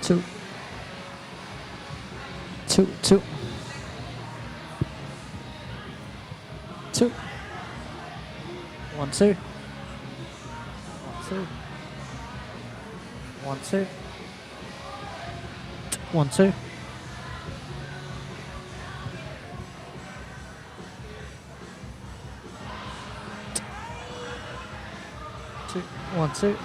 Two. Two, two. Two. 1, 2. 1, 2. 1, 2. 1, 2. 2, 1, 2. 1,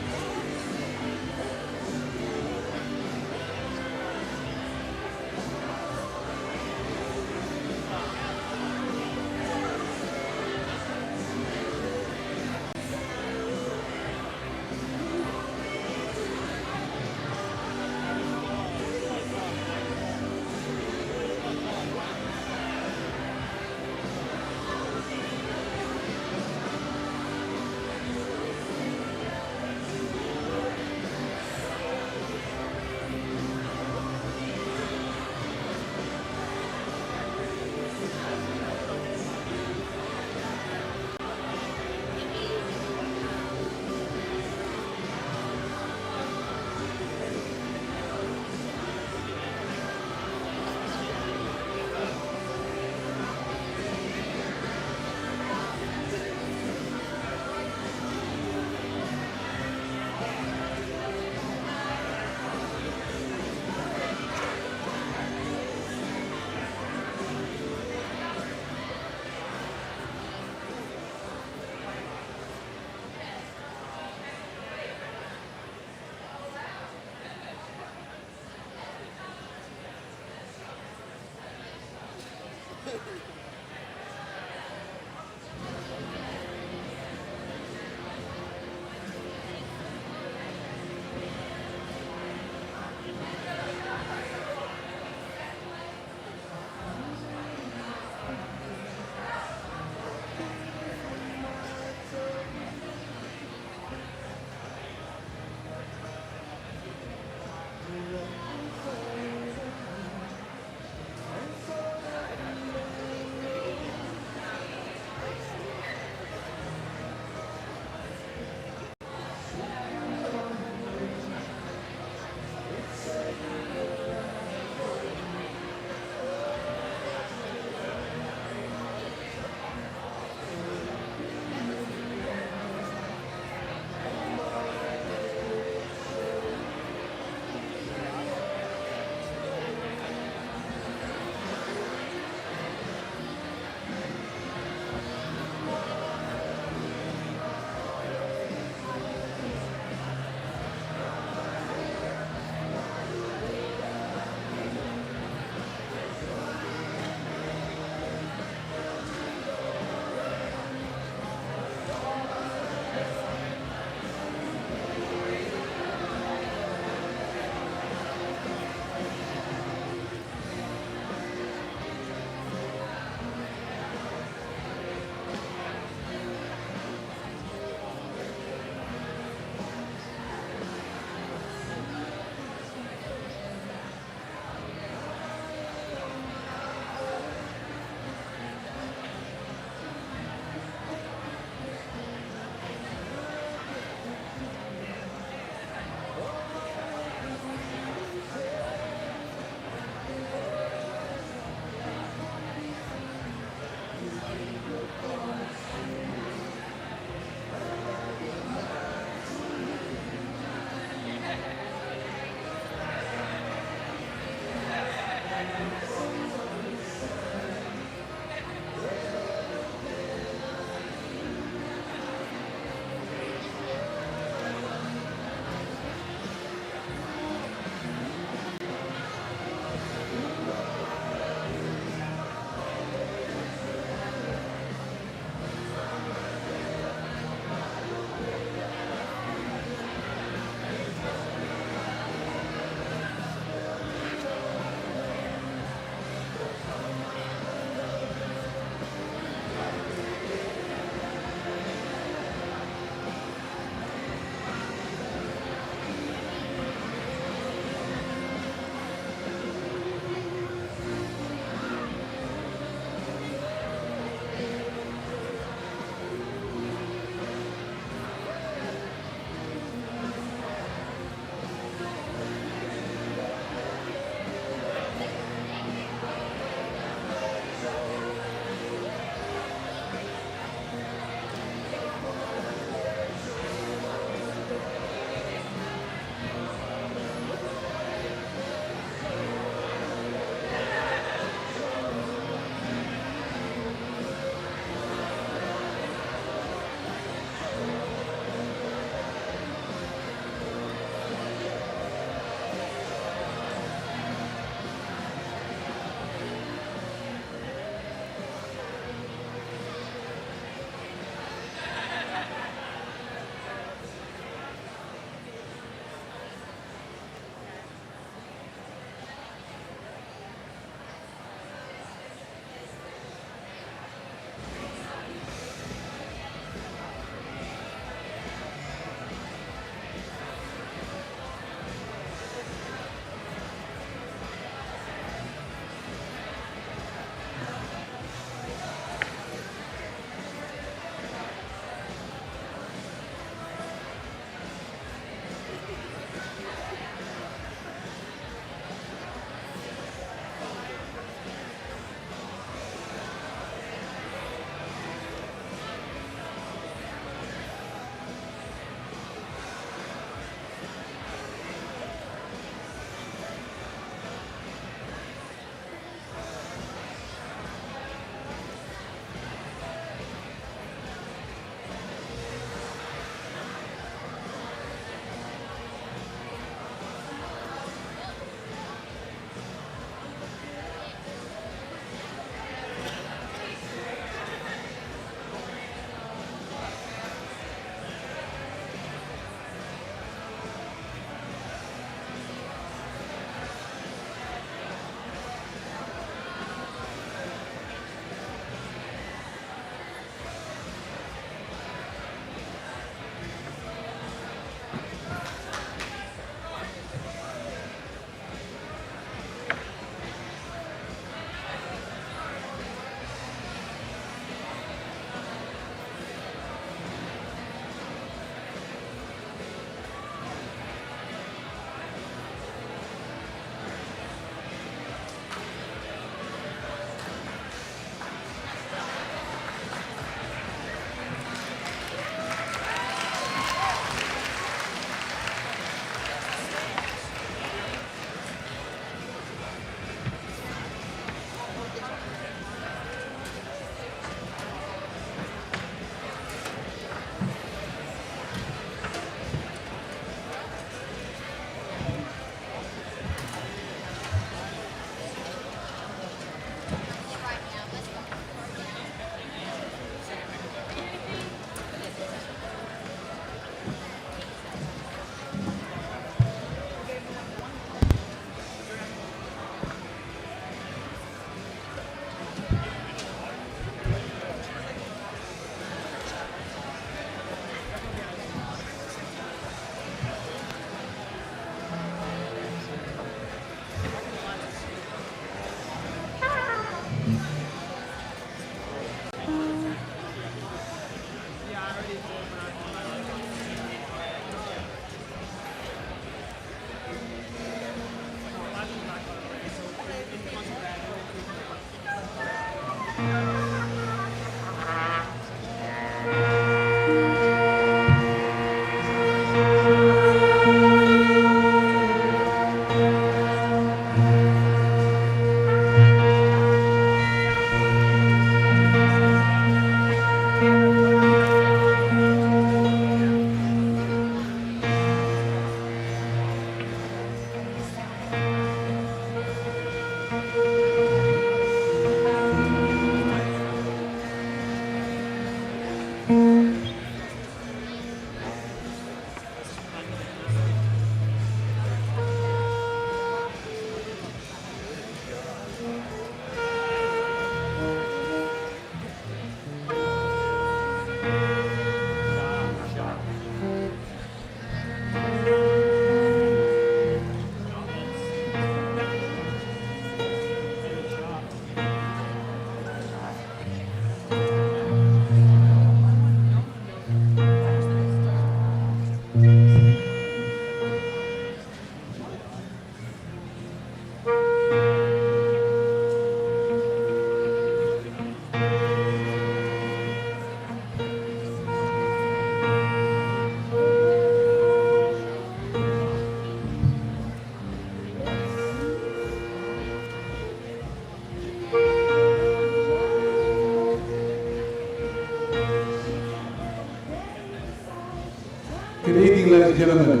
Good evening, ladies and gentlemen.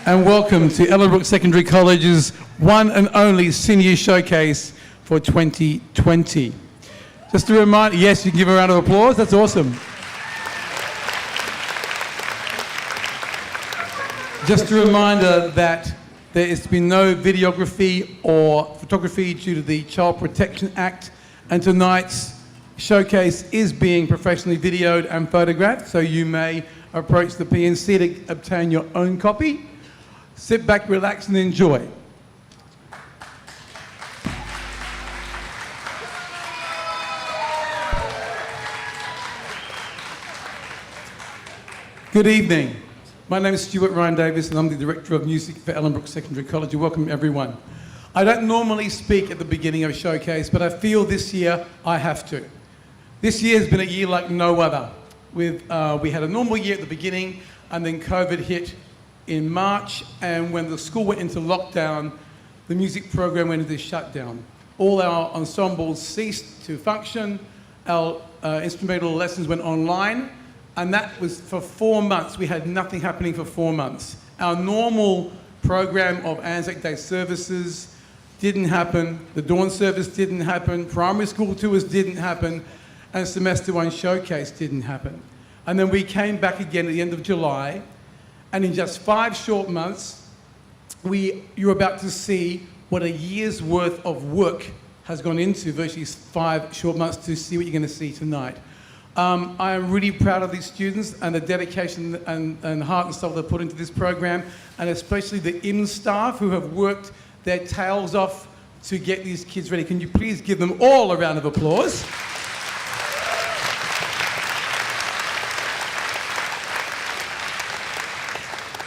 And welcome to Ellenbrook Secondary College's one and only Senior Showcase for 2020. Just a reminder, yes, you can give a round of applause, that's awesome. Just a reminder that there has been no videography or photography due to the Child Protection Act, and tonight's showcase is being professionally videoed and photographed, so you may approach the PNC to obtain your own copy. Sit back, relax, and enjoy. Good evening. My name is Stuart Ryan Davis, and I'm the Director of Music for Ellenbrook Secondary College. Welcome, everyone. I don't normally speak at the beginning of a showcase, but I feel this year I have to. This year has been a year like no other. We had a normal year at the beginning, and then COVID hit in March, and when the school went into lockdown, the music program went into shutdown. All our ensembles ceased to function, our instrumental lessons went online, and that was for 4 months. We had nothing happening for 4 months. Our normal program of Anzac Day services didn't happen, the dawn service didn't happen, primary school tours didn't happen, and semester one showcase didn't happen. And then we came back again at the end of July, and in just 5 short months, you're about to see what a year's worth of work has gone into virtually 5 short months to see what you're going to see tonight. I am really proud of these students and the dedication and heart and soul they put into this program, and especially the IM staff who have worked their tails off to get these kids ready. Can you please give them all a round of applause?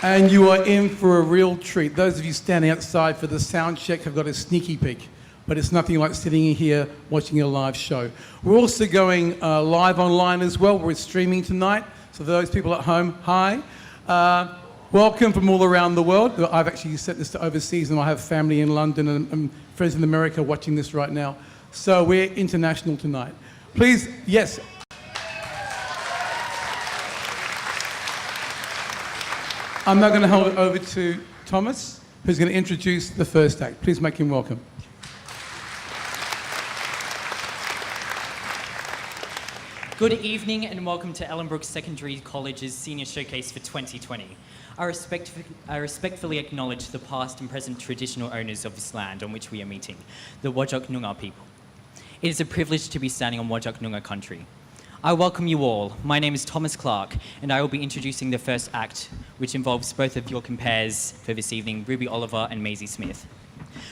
And you are in for a real treat. Those of you standing outside for the sound check have got a sneaky peek, but it's nothing like sitting in here watching a live show. We're also going live online as well. We're streaming tonight. So for those people at home, hi. Welcome from all around the world. I've actually sent this to overseas, and I have family in London and friends in America watching this right now. So we're international tonight. Please, yes. I'm now going to hold it over to Thomas, who's going to introduce the first act. Please make him welcome. Good evening and welcome to Ellenbrook Secondary College's Senior Showcase for 2020. I respectfully acknowledge the past and present traditional owners of this land on which we are meeting, the Whadjuk Noongar people. It is a privilege to be standing on Whadjuk Noongar country. I welcome you all. My name is Thomas Clark, and I will be introducing the first act, which involves both of your compares for this evening, Ruby Oliver and Maisie Smith.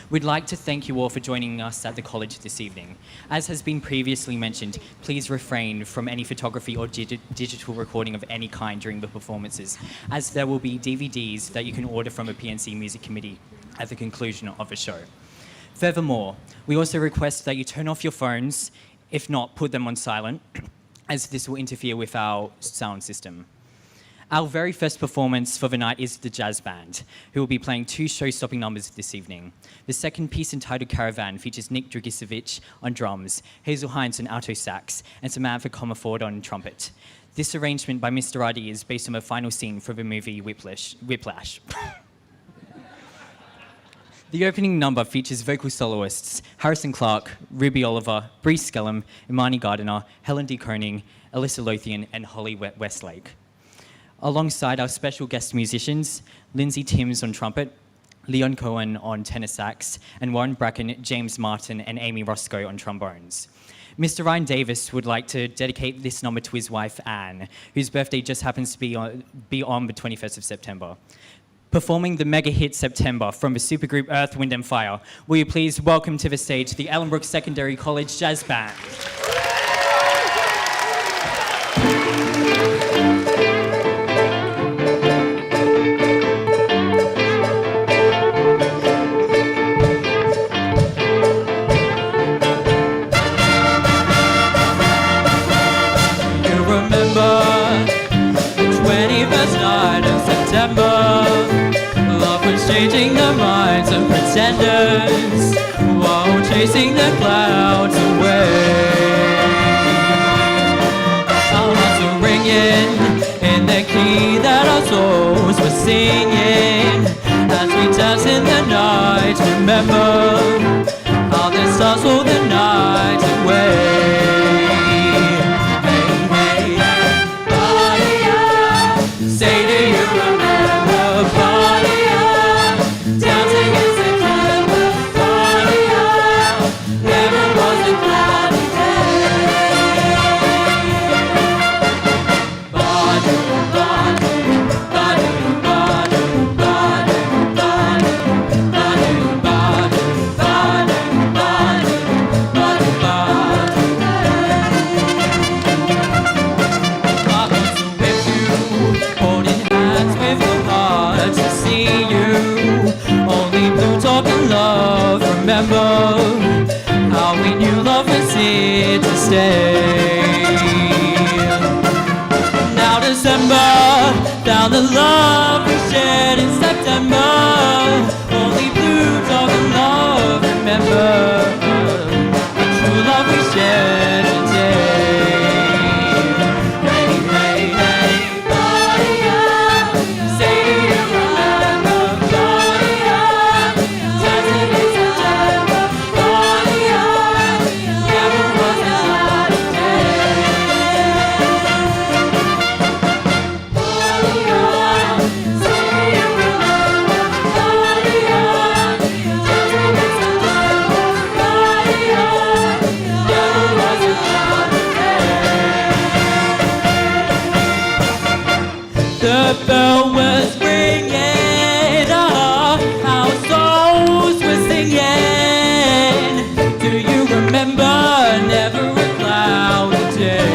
We'd like to thank you all for joining us at the college this evening. As has been previously mentioned, please refrain from any photography or digital recording of any kind during the performances, as there will be DVDs that you can order from a PNC Music Committee at the conclusion of the show. Furthermore, we also request that you turn off your phones, if not, put them on silent, as this will interfere with our sound system. Our very first performance for the night is the jazz band, who will be playing 2 show-stopping numbers this evening. The second piece, entitled Caravan, features Nick Dragicevic on drums, Hazel Hines on alto sax, and Samantha Comerford on trumpet. This arrangement by Mr. Ruddy is based on the final scene for the movie Whiplash. The opening number features vocal soloists Harrison Clark, Ruby Oliver, Bree Skellum, Imani Gardiner, Helen D. Koning, Alyssa Lothian, and Holly Westlake. Alongside our special guest musicians, Lindsay Timms on trumpet, Leon Cohen on tenor sax, and Warren Bracken, James Martin, and Amy Roscoe on trombones. Mr. Ryan Davis would like to dedicate this number to his wife, Anne, whose birthday just happens to be on the 21st of September. Performing the mega hit September from the supergroup Earth, Wind and Fire, will you please welcome to the stage the Ellenbrook Secondary College Jazz Band. You remember the 21st night of September. Love was changing the minds of pretenders while chasing the clouds away. Our hearts were ringing in the key that our souls were singing as we danced in the night. Remember how the stars stole the night away. Hey, hey, body up. Say, do you remember? Body up. Dancing in September. Body up. Never was a cloudy day. Body, body, body, body, body, body, body, body, body, body, body. I want to with you, holding hands with your heart to see you. Only blue talking love. Remember how we knew love was here to stay. Now December, found the love we shared in September. Only blue talking love. Remember the true love we shared today. Hey, hey, hey, body up. Say, do you remember? Body up. Dancing in September. Body up. Never was a cloudy day. Body up. Say, do you remember? Body up. Dancing in September. Body up. Never was a cloudy day. The bell was ringing, our souls were singing. Do you remember? Never a cloudy day.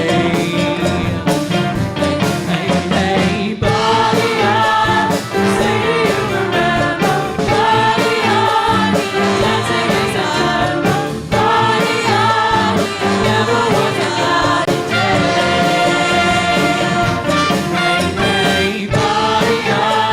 Hey, hey, body up. Say, do you remember? Body up. Dancing in September. Body up. Never was a cloudy day. Hey, hey, body up.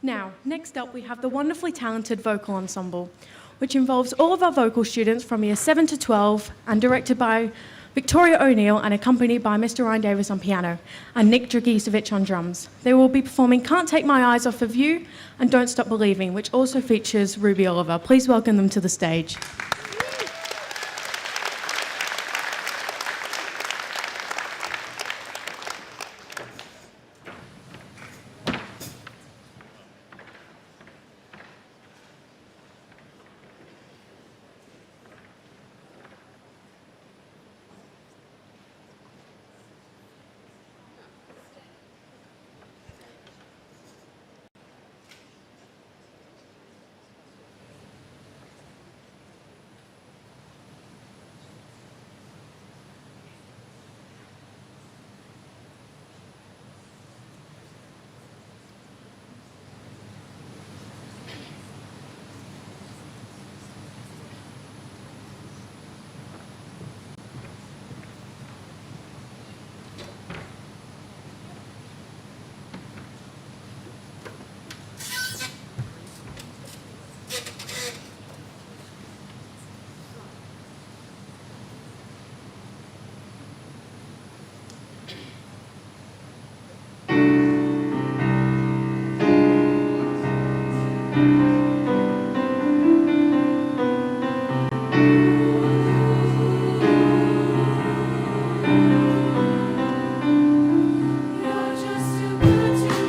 Now, next up we have the wonderfully talented vocal ensemble, which involves all of our vocal students from year 7 to 12 and directed by Victoria O'Neill and accompanied by Mr. Ryan Davis on piano and Nick Dragisevich on drums. They will be performing Can't Take My Eyes Off of You and Don't Stop Believing, which also features Ruby Oliver. Please welcome them to the stage. You're just too good to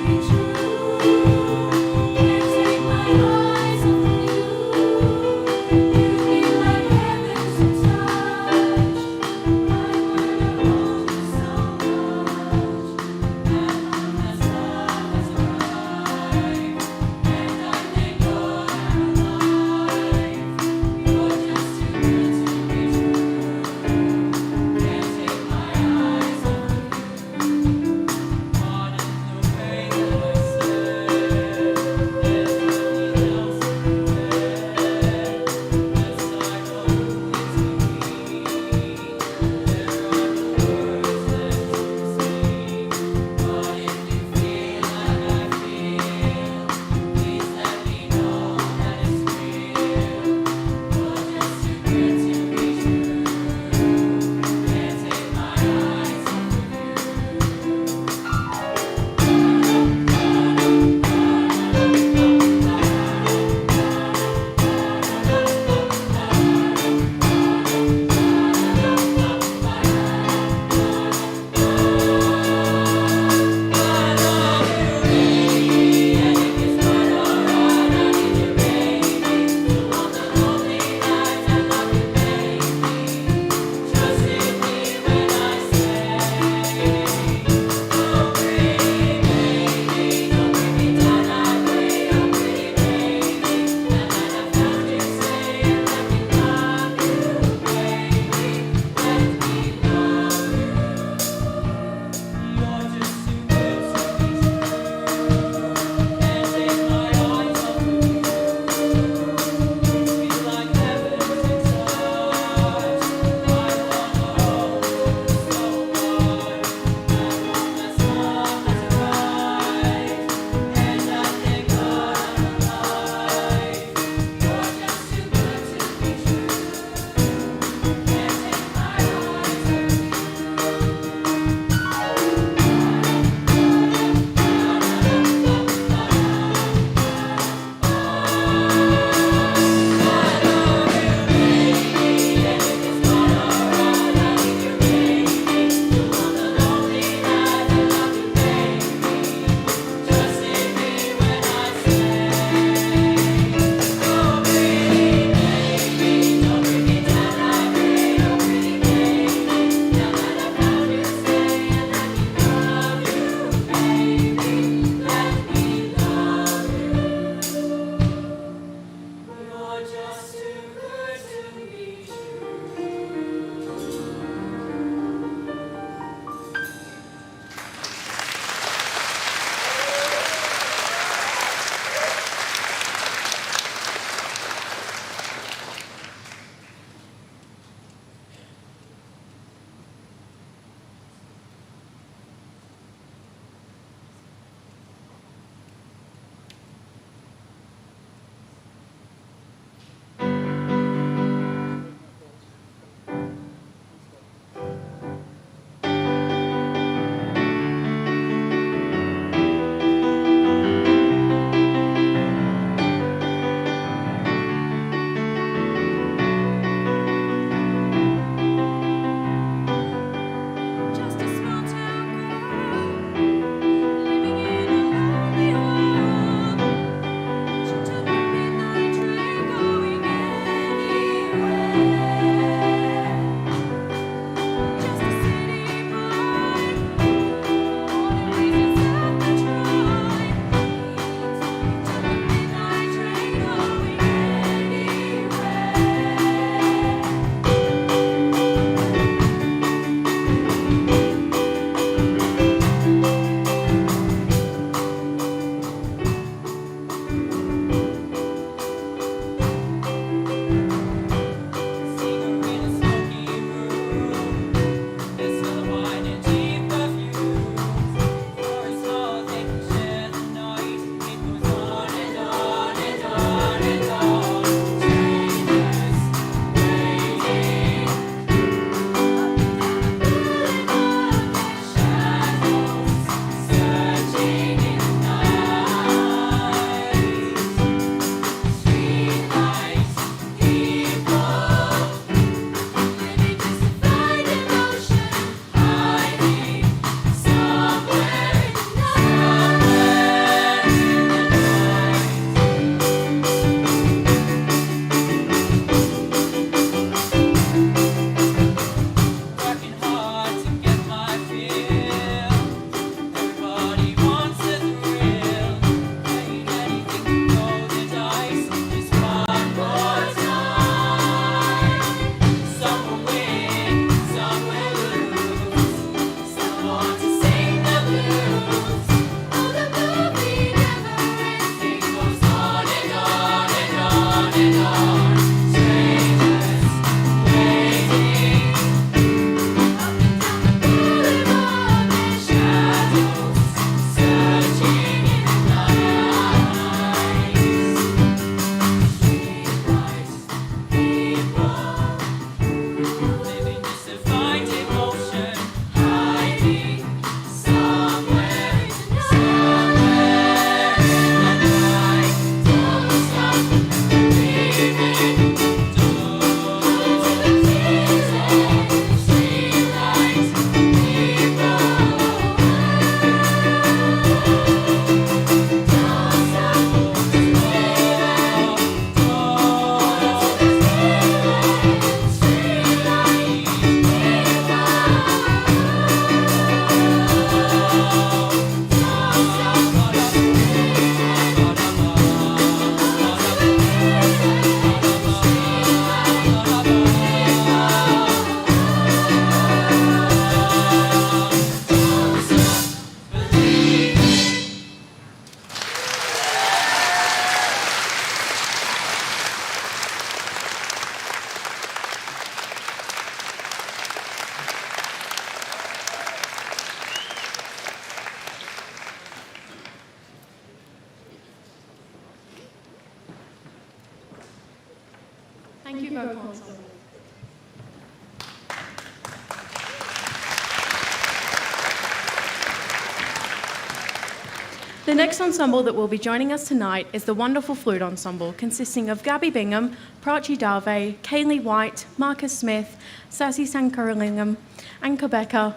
The next ensemble that will be joining us tonight is the wonderful Flute Ensemble, consisting of Gabby Bingham, Prachi Dave, Kaylee White, Marcus Smith, Sassy Sankaralingam, Anka Becker,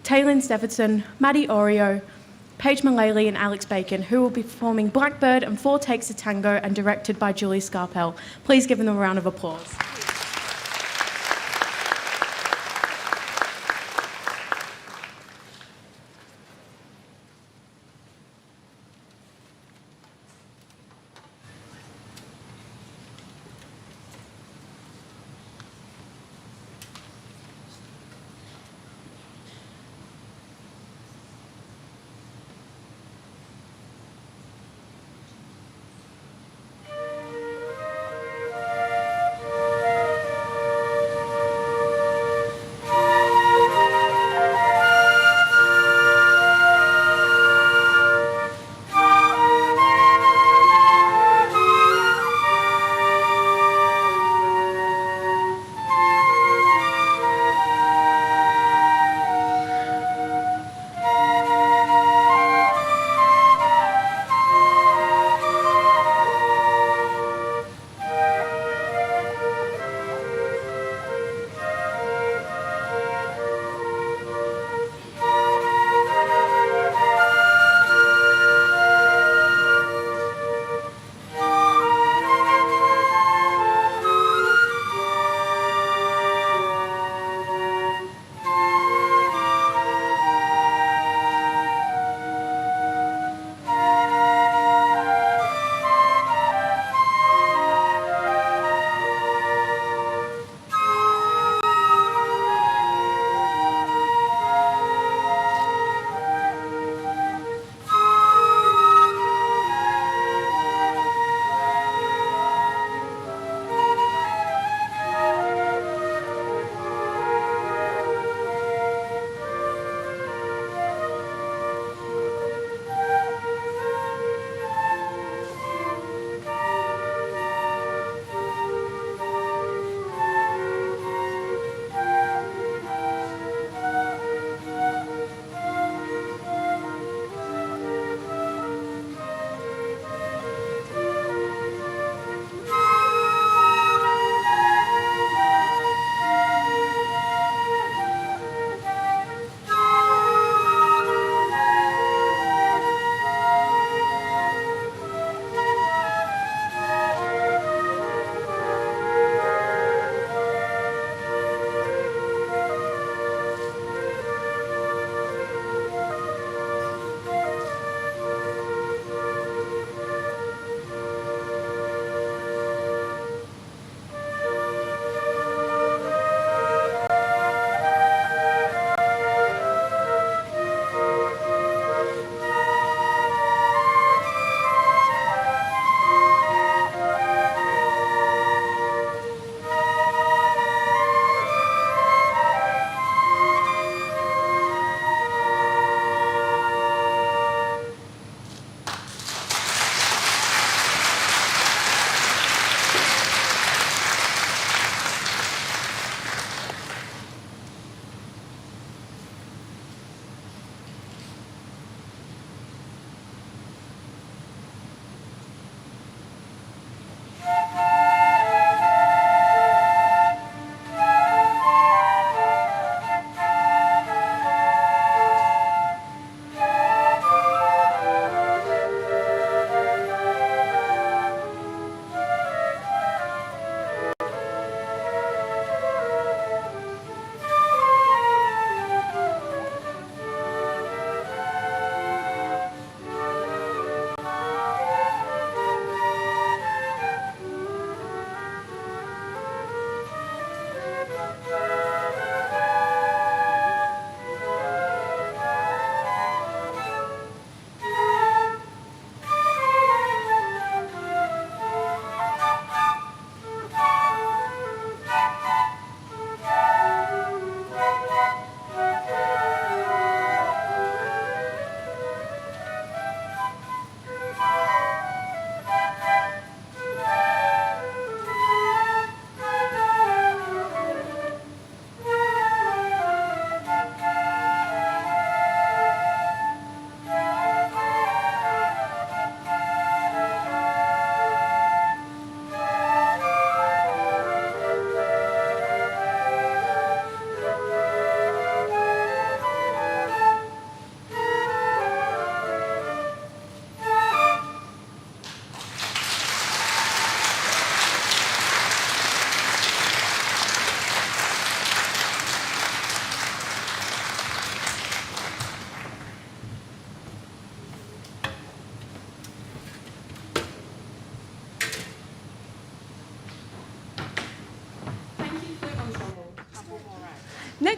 Taylin Stephenson, Maddie Oreo, Paige Mullally and Alex Bacon, who will be performing Blackbird and Four Takes a Tango and directed by Julie Scarpell. Please give them a round of applause.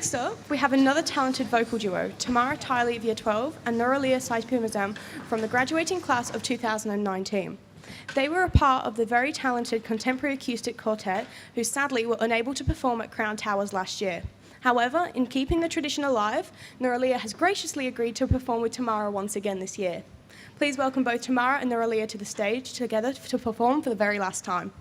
Next up, we have another talented vocal duo, Tamara Tiley of Year 12 and Noralia Saipumazam from the graduating class of 2019. They were a part of the very talented contemporary acoustic quartet who sadly were unable to perform at Crown Towers last year. However, in keeping the tradition alive, Noralia has graciously agreed to perform with Tamara once again this year. Please welcome both Tamara and Noralia to the stage together to perform for the very last time.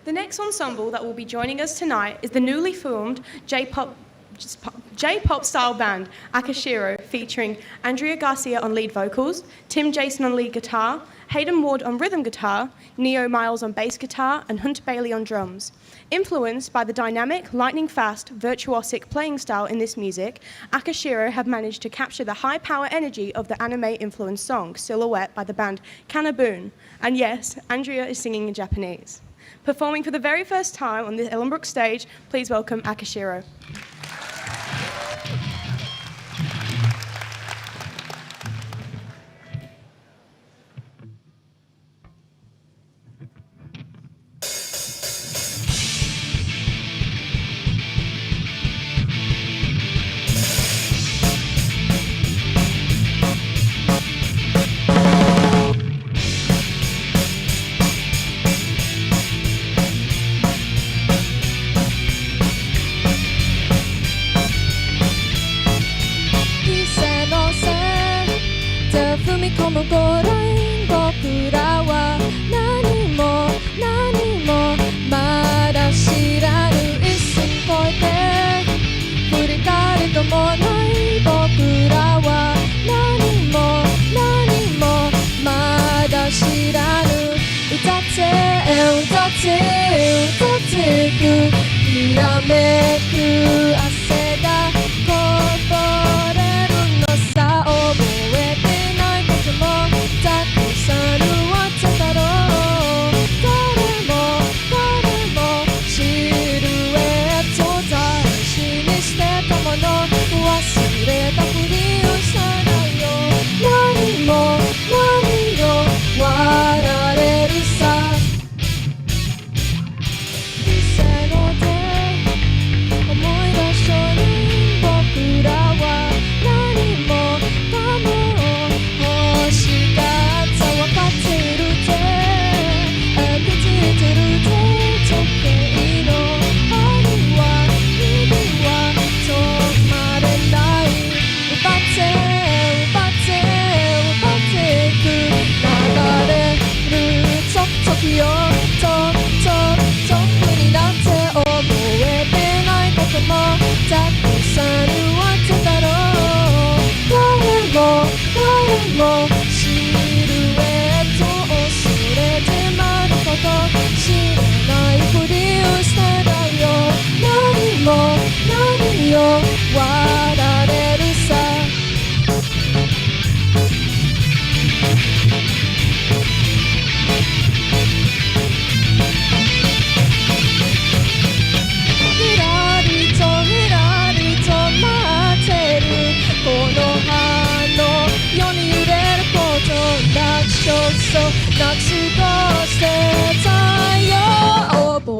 The next ensemble that will be joining us tonight is the newly formed J-pop J-pop style band Akashiro, featuring Andrea Garcia on lead vocals, Tim Jason on lead guitar, Hayden Ward on rhythm guitar, Neo Miles on bass guitar, and Hunter Bailey on drums. Influenced by the dynamic, lightning-fast, virtuosic playing style in this music, Akashiro have managed to capture the high-power energy of the anime-influenced song Silhouette by the band Kanaboon. And yes, Andrea is singing in Japanese. Performing for the very first time on the Ellenbrook stage, please welcome Akashiro.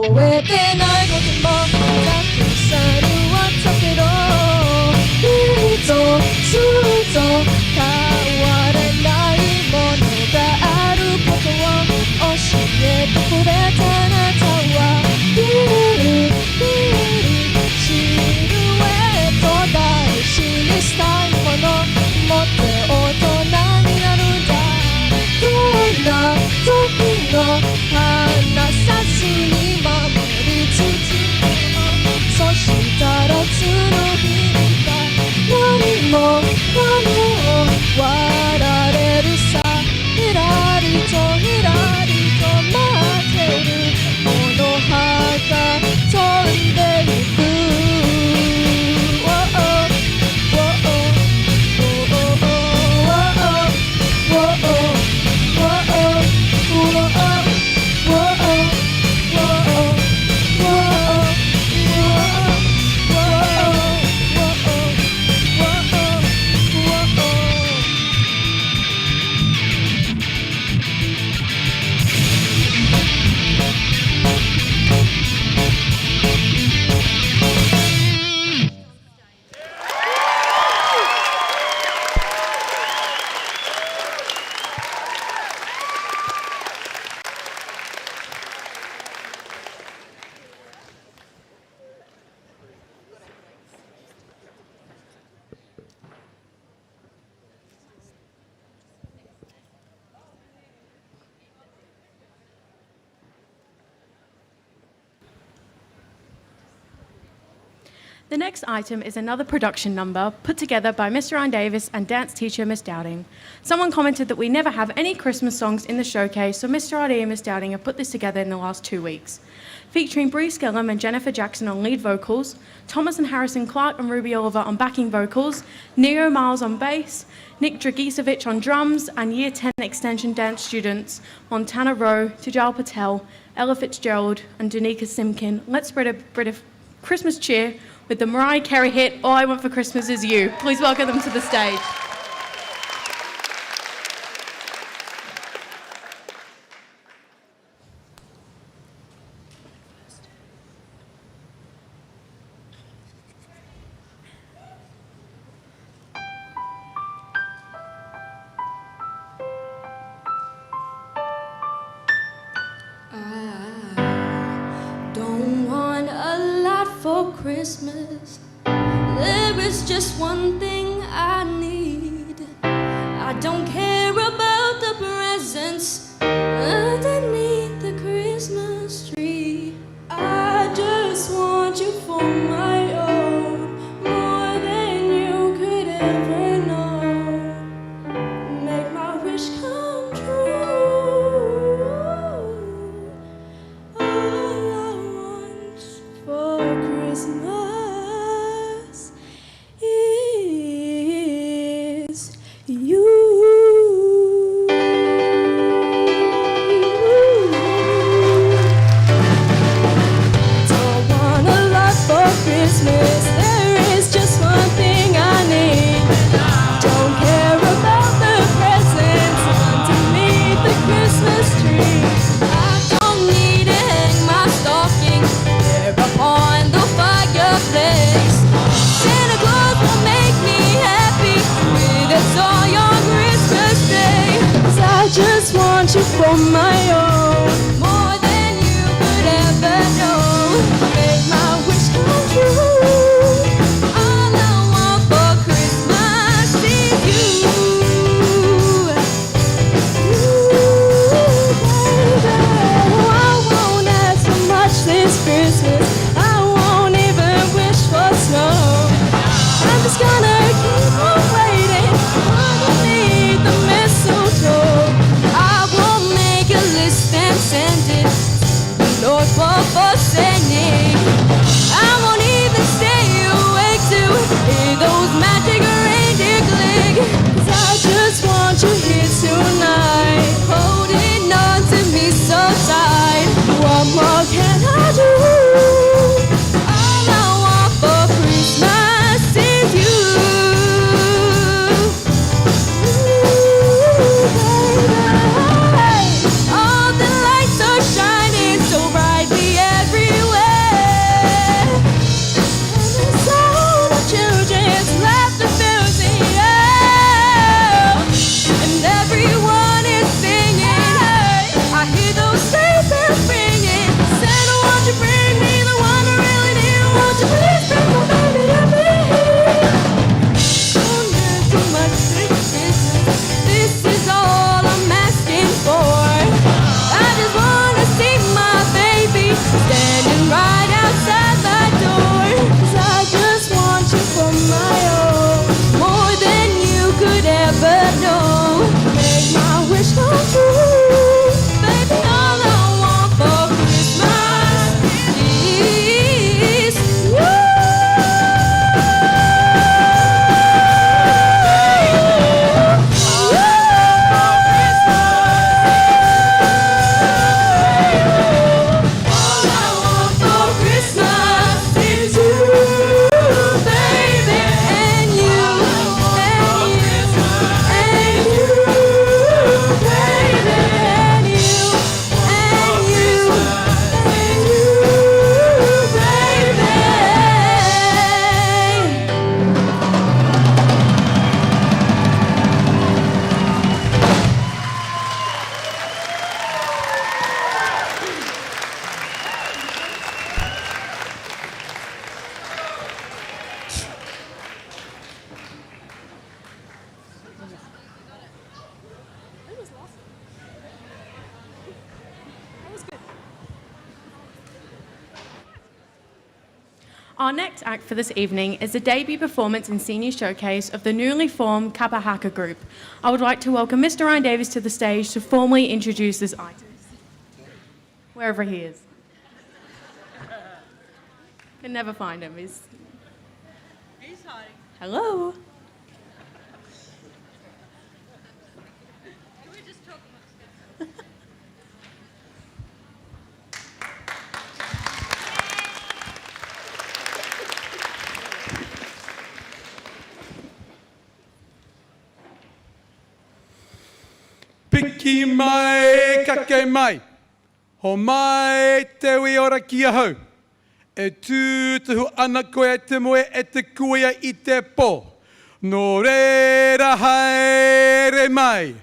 覚えてないこともたくさんあったけど The next item is another production number put together by Mr. Ryan Davis and dance teacher Miss Dowding. Someone commented that we never have any Christmas songs in the showcase, so Mr. RD and Miss Dowding have put this together in the last 2 weeks. Featuring Bree Skellum and Jennifer Jackson on lead vocals, Thomas and Harrison Clark and Ruby Oliver on backing vocals, Neo Miles on bass, Nick Dragisevich on drums, and Year 10 Extension dance students Montana Rowe, Tijal Patel, Ella Fitzgerald, and Danica Simkin. Let's spread a bit of Christmas cheer with the Mariah Carey hit, All I Want for Christmas Is You. Please welcome them to the stage. Don't want a lot for Christmas. There is just one thing I need. I don't care about the presents underneath the Christmas tree. I just want you for my own, more than you could ever know. Make my wish come true. All I want for Christmas is you. Don't want a lot for Christmas. There is just one thing I need. Don't care about the presents underneath the Christmas tree. I don't need to hang my stocking there upon the fireplace. Santa Claus will make me happy with a toy on Christmas Day. 'Cause I just want you for my own, more than you could ever know. Make my wish come true. All I want for Christmas is you. You, baby. I won't ask for much this Christmas. I won't even wish for snow. I'm just gonna keep on waiting underneath the mistletoe. I will make a list Our next act for this evening is the debut performance and senior showcase of the newly formed Kapa Haka group. I would like to welcome Mr. Ryan Davis to the stage to formally introduce this item. Wherever he is. Can never find him. He's hiding. Hello. Piki mai, kake mai. Ho mai te wi ora kia hau. E tūtuhu ana koe te moe e te kuia I te pō. No reira haere mai.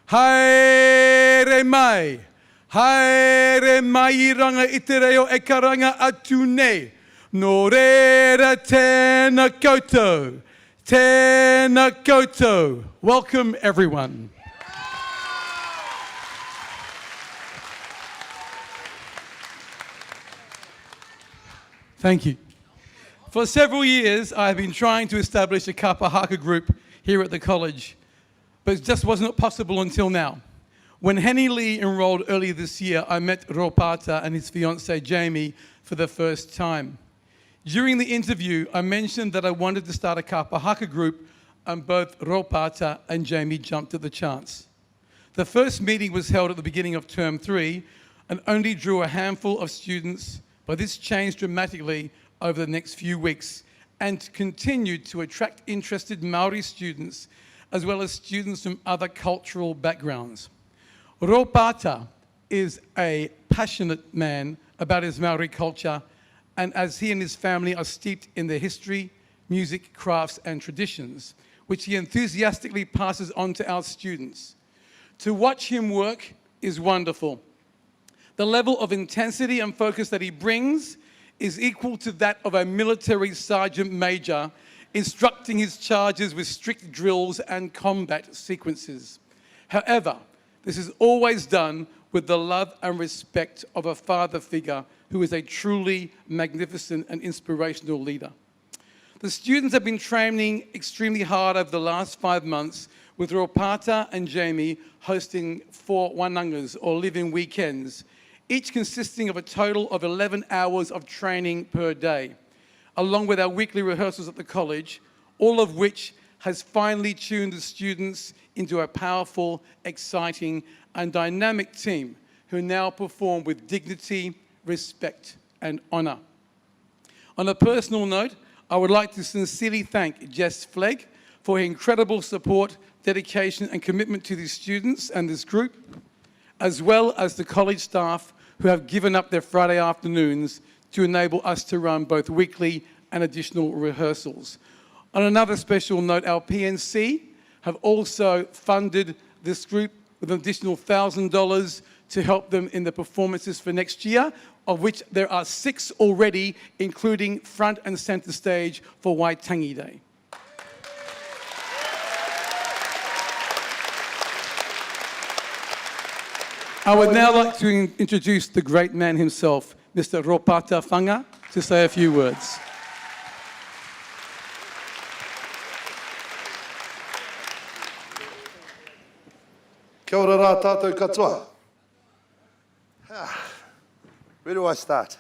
Haere mai. Haere mai I ranga I te reo e karanga atu nei. No reira tēnā koutou. Tēnā koutou. Welcome everyone. Thank you. For several years, I have been trying to establish a Kapa Haka group here at the college, but it just wasn't possible until now. When Henny Lee enrolled earlier this year, I met Ropata and his fiancée Jamie for the first time. During the interview, I mentioned that I wanted to start a Kapa Haka group, and both Ropata and Jamie jumped at the chance. The first meeting was held at the beginning of term 3 and only drew a handful of students, but this changed dramatically over the next few weeks and continued to attract interested Maori students as well as students from other cultural backgrounds. Ropata is a passionate man about his Maori culture, and as he and his family are steeped in their history, music, crafts and traditions, which he enthusiastically passes on to our students. To watch him work is wonderful. The level of intensity and focus that he brings is equal to that of a military sergeant major instructing his charges with strict drills and combat sequences. However, this is always done with the love and respect of a father figure who is a truly magnificent and inspirational leader. The students have been training extremely hard over the last 5 months, with Ropata and Jamie hosting 4 wanangas or live-in weekends, each consisting of a total of 11 hours of training per day, along with our weekly rehearsals at the college, all of which has finely tuned the students into a powerful, exciting, and dynamic team who now perform with dignity, respect, and honor. On a personal note, I would like to sincerely thank Jess Flegg for her incredible support, dedication, and commitment to these students and this group, as well as the college staff who have given up their Friday afternoons to enable us to run both weekly and additional rehearsals. On another special note, our PNC have also funded this group with an additional $1,000 to help them in the performances for next year, of which there are 6 already, including front and center stage for Waitangi Day. I would now like to introduce the great man himself, Mr. Ropata Whanga, to say a few words. Kia ora rā tātou katoa. Where do I start?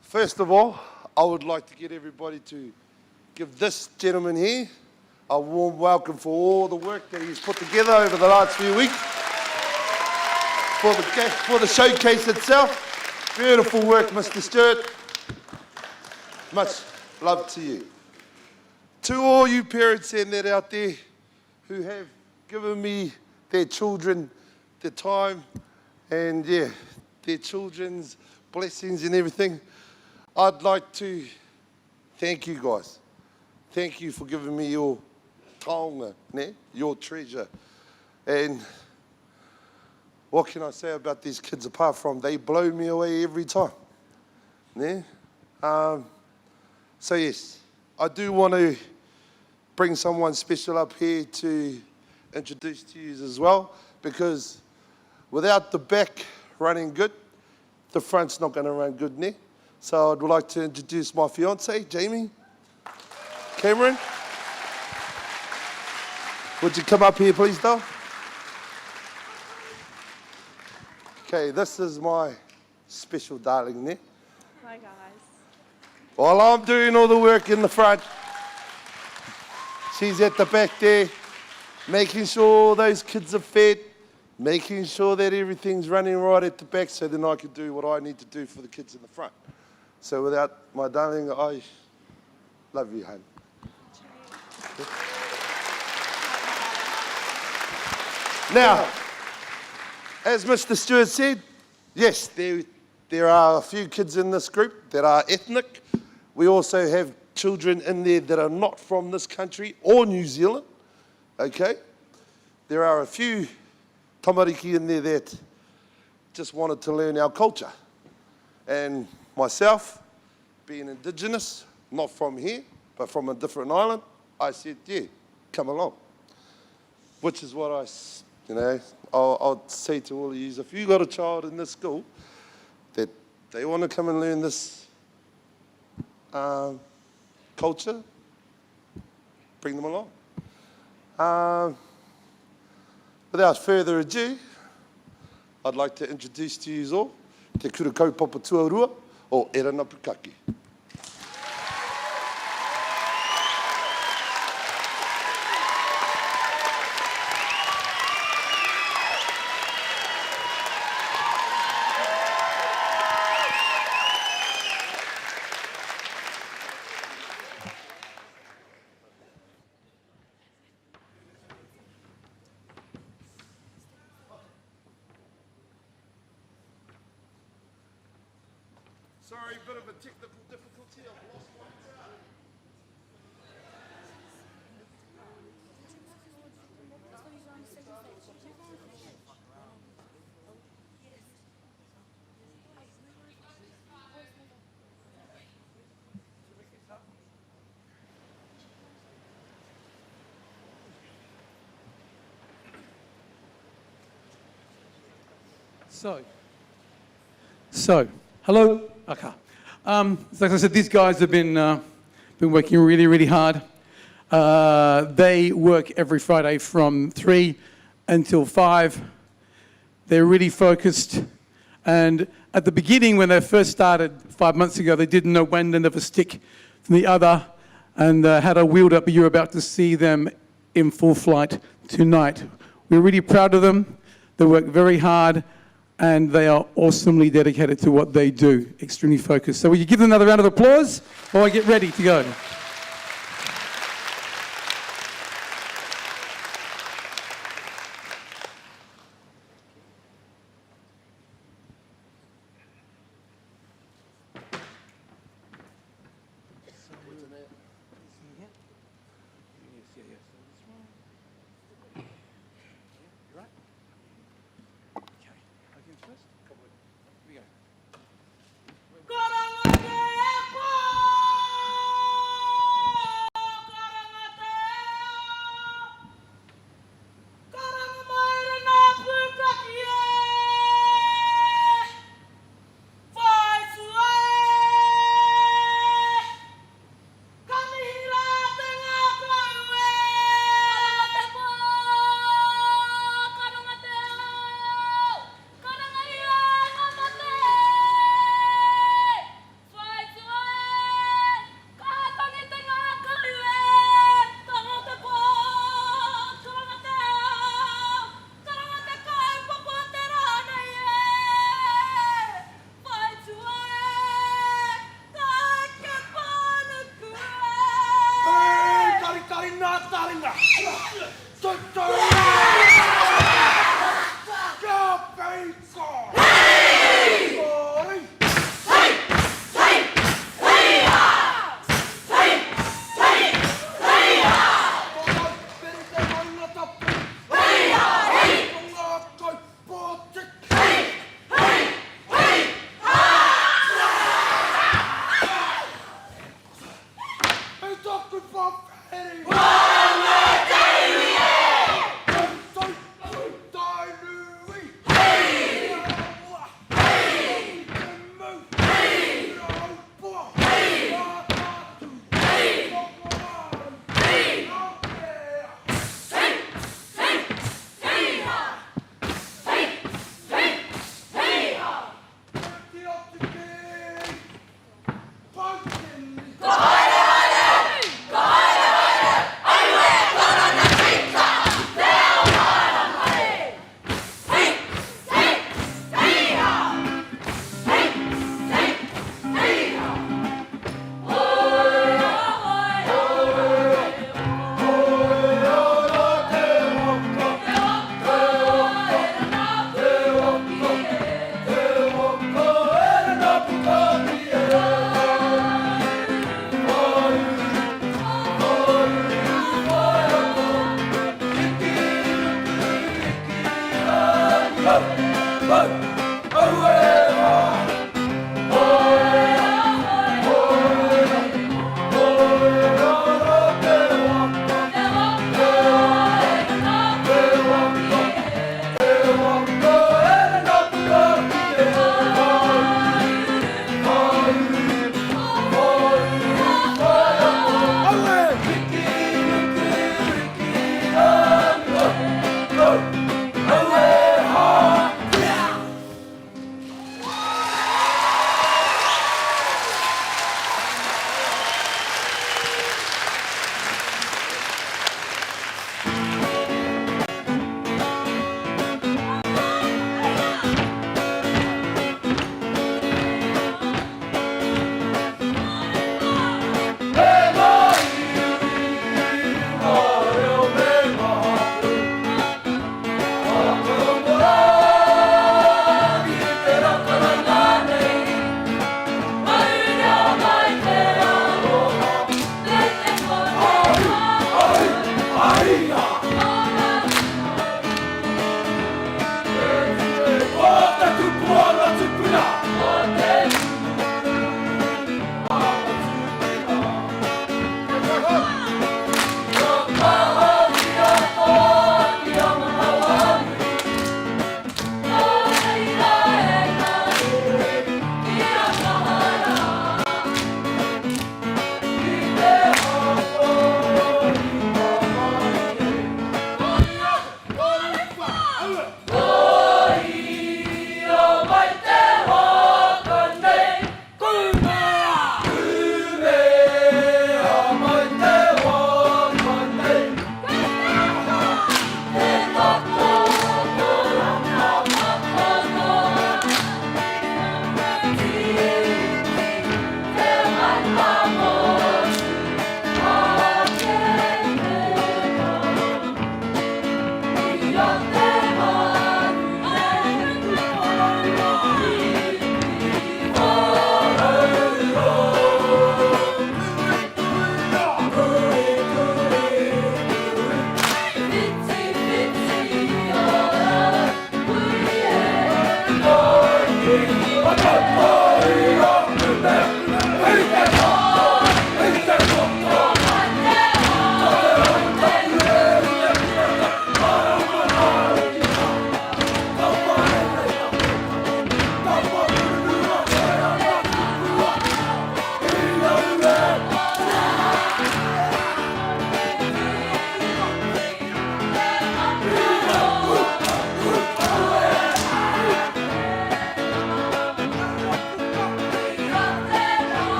First of all, I would like to get everybody to give this gentleman here a warm welcome for all the work that he's put together over the last few weeks. For the showcase itself. Beautiful work, Mr. Stewart. Much love to you. To all you parents and that out there who have given me their children their time and their children's blessings and everything, I'd like to thank you guys. Thank you for giving me your taonga, your treasure. And what can I say about these kids apart from they blow me away every time? So yes, I do want to bring someone special up here to introduce to you as well, because without the back running good, the front's not going to run good, So I'd like to introduce my fiance, Jamie Cameron. Would you come up here, please, doll? Okay, this is my special darling there. Hi, guys. While I'm doing all the work in the front, she's at the back there, making sure those kids are fed, making sure that everything's running right at the back so then I can do what I need to do for the kids in the front. So without my darling, I love you, hon. Now, as Mr. Stewart said, yes, there are a few kids in this group that are ethnic. We also have children in there that are not from this country or New Zealand, okay? There are a few tamariki in there that just wanted to learn our culture. And myself, being Indigenous, not from here, but from a different island, I said, yeah, come along. Which is what I'll say to all of you, if you got a child in this school that they want to come and learn this culture, bring them along. Without further ado, I'd like to introduce to you all Te Kura Kaupapa Tuarua o Eranapukaki. Sorry, bit of a technical difficulty. I've lost my guitar. So, hello, Haka. Like I said, these guys have been working really, really hard. They work every Friday from 3 until 5. They're really focused. And at the beginning, when they first started 5 months ago, they didn't know one end of a stick from the other and how to wield it, but you're about to see them in full flight tonight. We're really proud of them. They work very hard, and they are awesomely dedicated to what they do, extremely focused. So will you give them another round of applause while I get ready to go?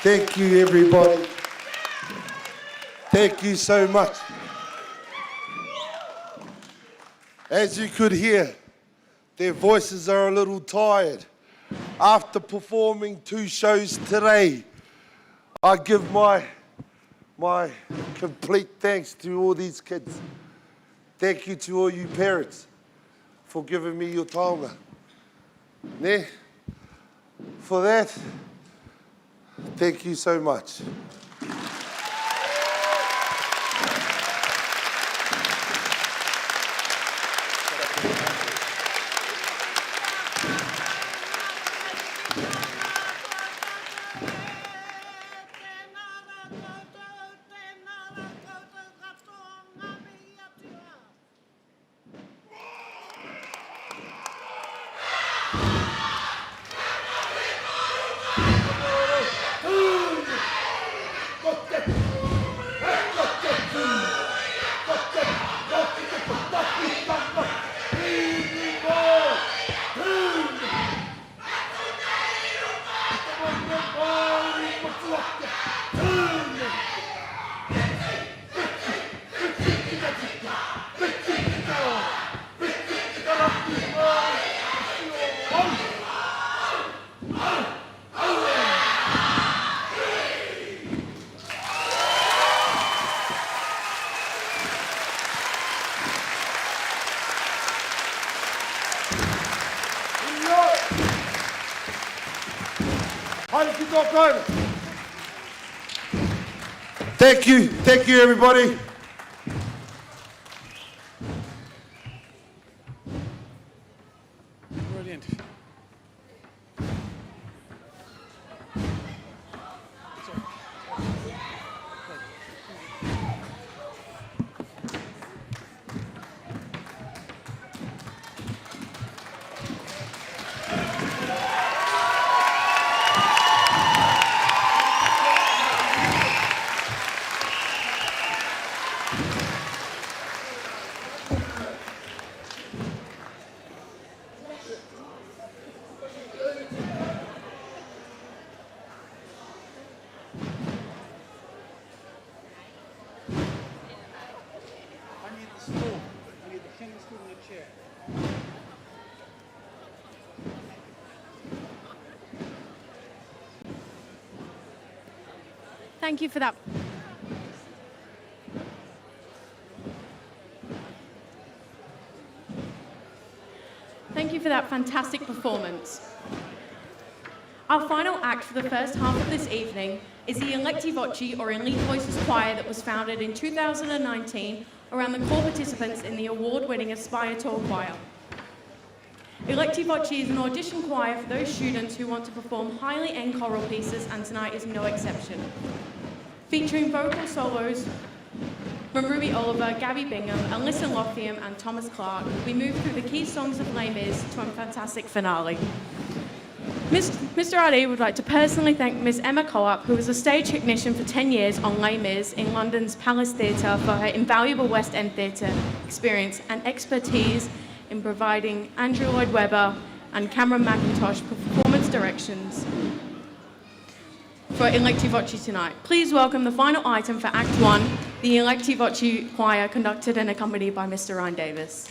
Thank you, everybody. Thank you so much. As you could hear, their voices are a little tired. After performing 2 shows today, I give my complete thanks to all these kids. Thank you to all you parents for giving me your taonga. Ne? For that, thank you so much. Thank you, everybody. Brilliant. Thank you for that. Thank you for that fantastic performance. Our final act for the first half of this evening is the Electi Voci or Elite Voices Choir that was founded in 2019 around the core participants in the award-winning Aspire Tour Choir. Electi Voci is an audition choir for those students who want to perform highly end choral pieces, and tonight is no exception. Featuring vocal solos From Ruby Oliver, Gabby Bingham, Alyssa Lothiam, and Thomas Clark, we move through the key songs of Les Mis to a fantastic finale. Mr. Ali would like to personally thank Miss Emma Co-op, who was a stage technician for 10 years on Les Mis in London's Palace Theatre, for her invaluable West End theatre experience and expertise in providing Andrew Lloyd Webber and Cameron McIntosh performance directions for Electi Voce tonight. Please welcome the final item for Act 1, the Electi Voce Choir, conducted and accompanied by Mr. Ryan Davis.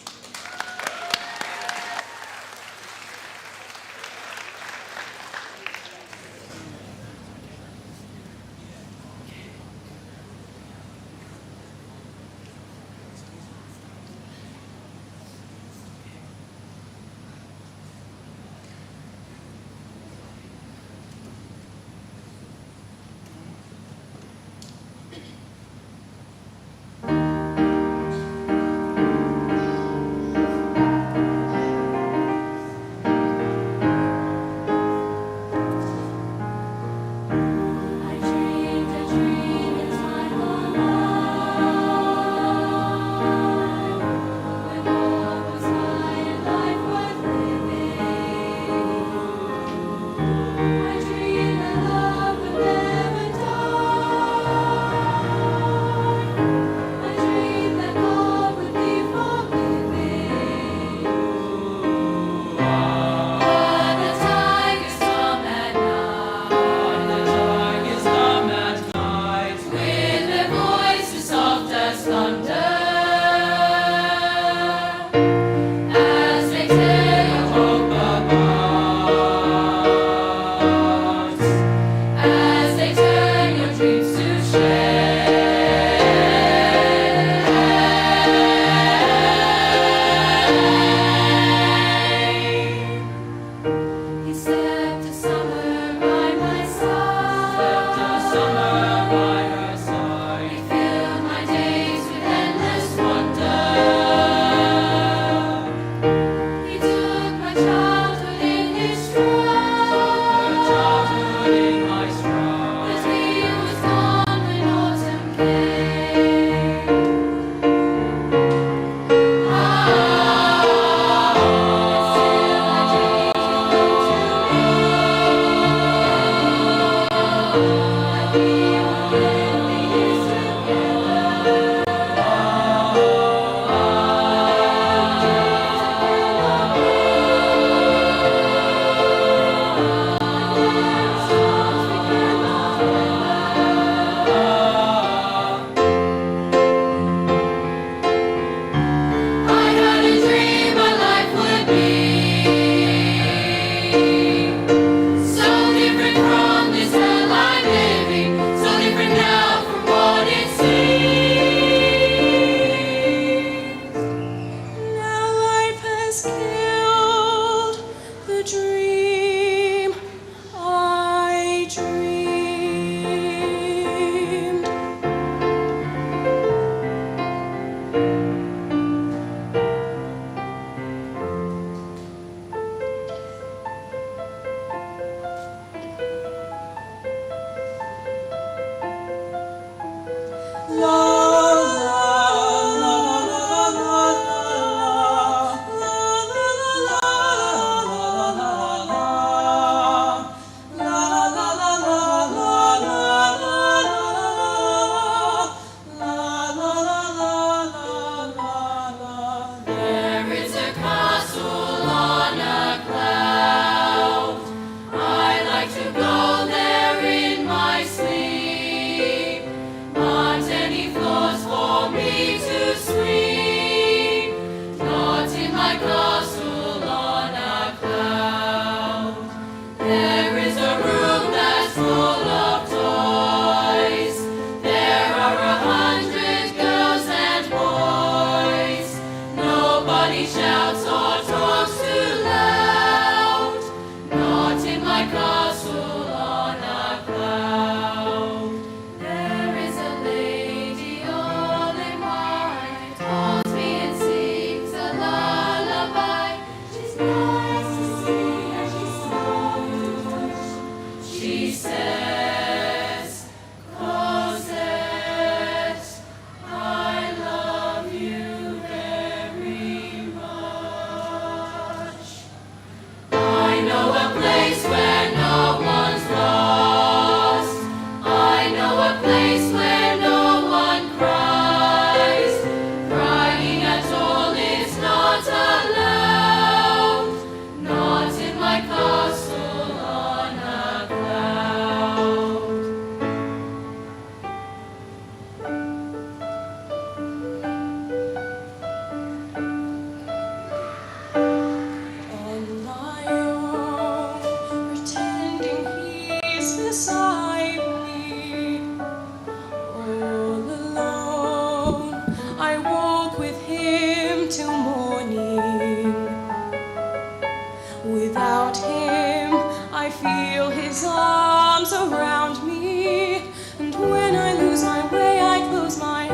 Without him, I feel his arms around me, and when I lose my way, I close my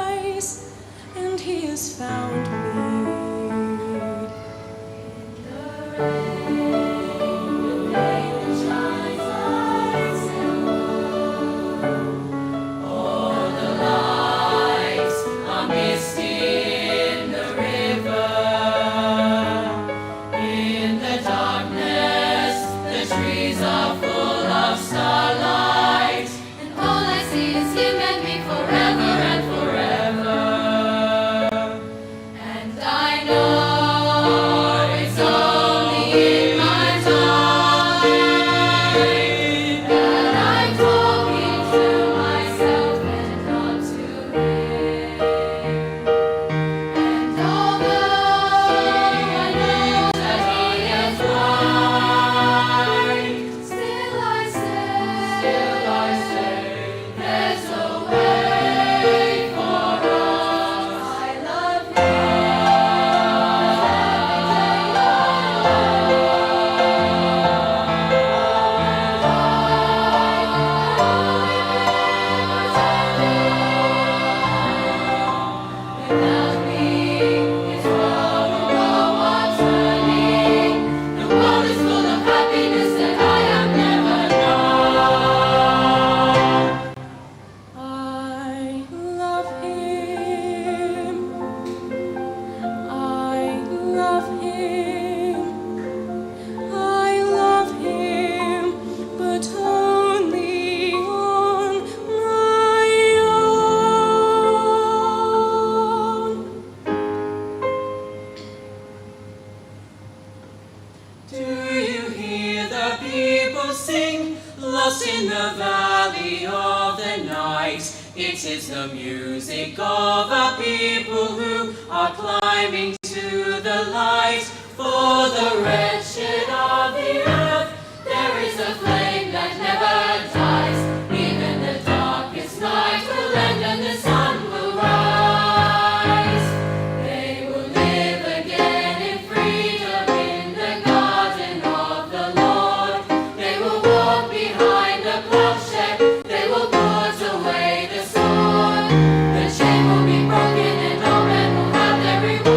eyes, and he has found me. It is the music of a people who are climbing to the light. For the wretched of the earth, there is a flame that never dies. Even the darkest night will end and the sun will rise. They will live again in freedom in the garden of the Lord. They will walk behind the plowshare. They will put away the sword. The chain will be broken and no man will have their reward.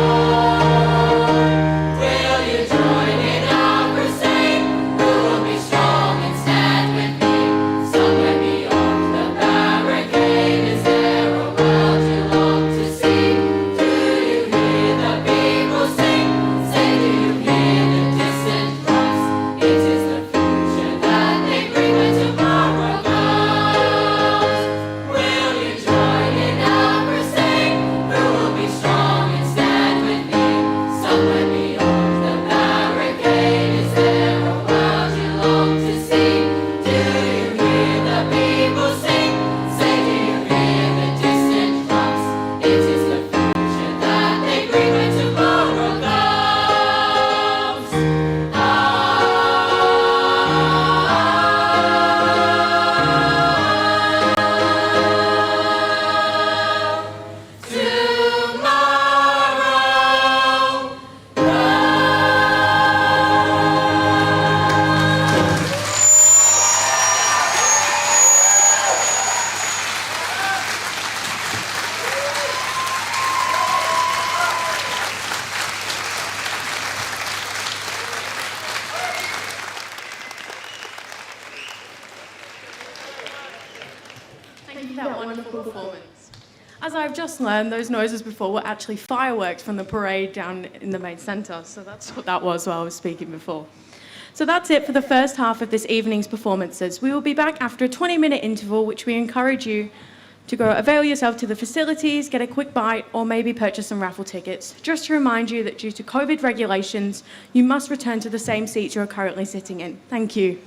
Will you join in our crusade? Who will be strong and stand with me? Somewhere beyond the barricade, is there a world you long to see? Do you hear the people sing? Say, do you hear the distant cries? It is the future that they bring when tomorrow comes. Will you join in our crusade? Who will be strong and stand with me? Somewhere beyond the barricade, is there a world you long to see? Do you hear the people sing? Say, do you hear the distant drums? It is the future that they bring when tomorrow comes. Thank you for that wonderful performance. As I've just learned, those noises before were actually fireworks from the parade down in the main centre. So that's what that was while I was speaking before. So that's it for the first half of this evening's performances. We will be back after a 20-minute interval, which we encourage you to go avail yourself to the facilities, get a quick bite, or maybe purchase some raffle tickets. Just to remind you that due to COVID regulations, you must return to the same seats you are currently sitting in. Thank you.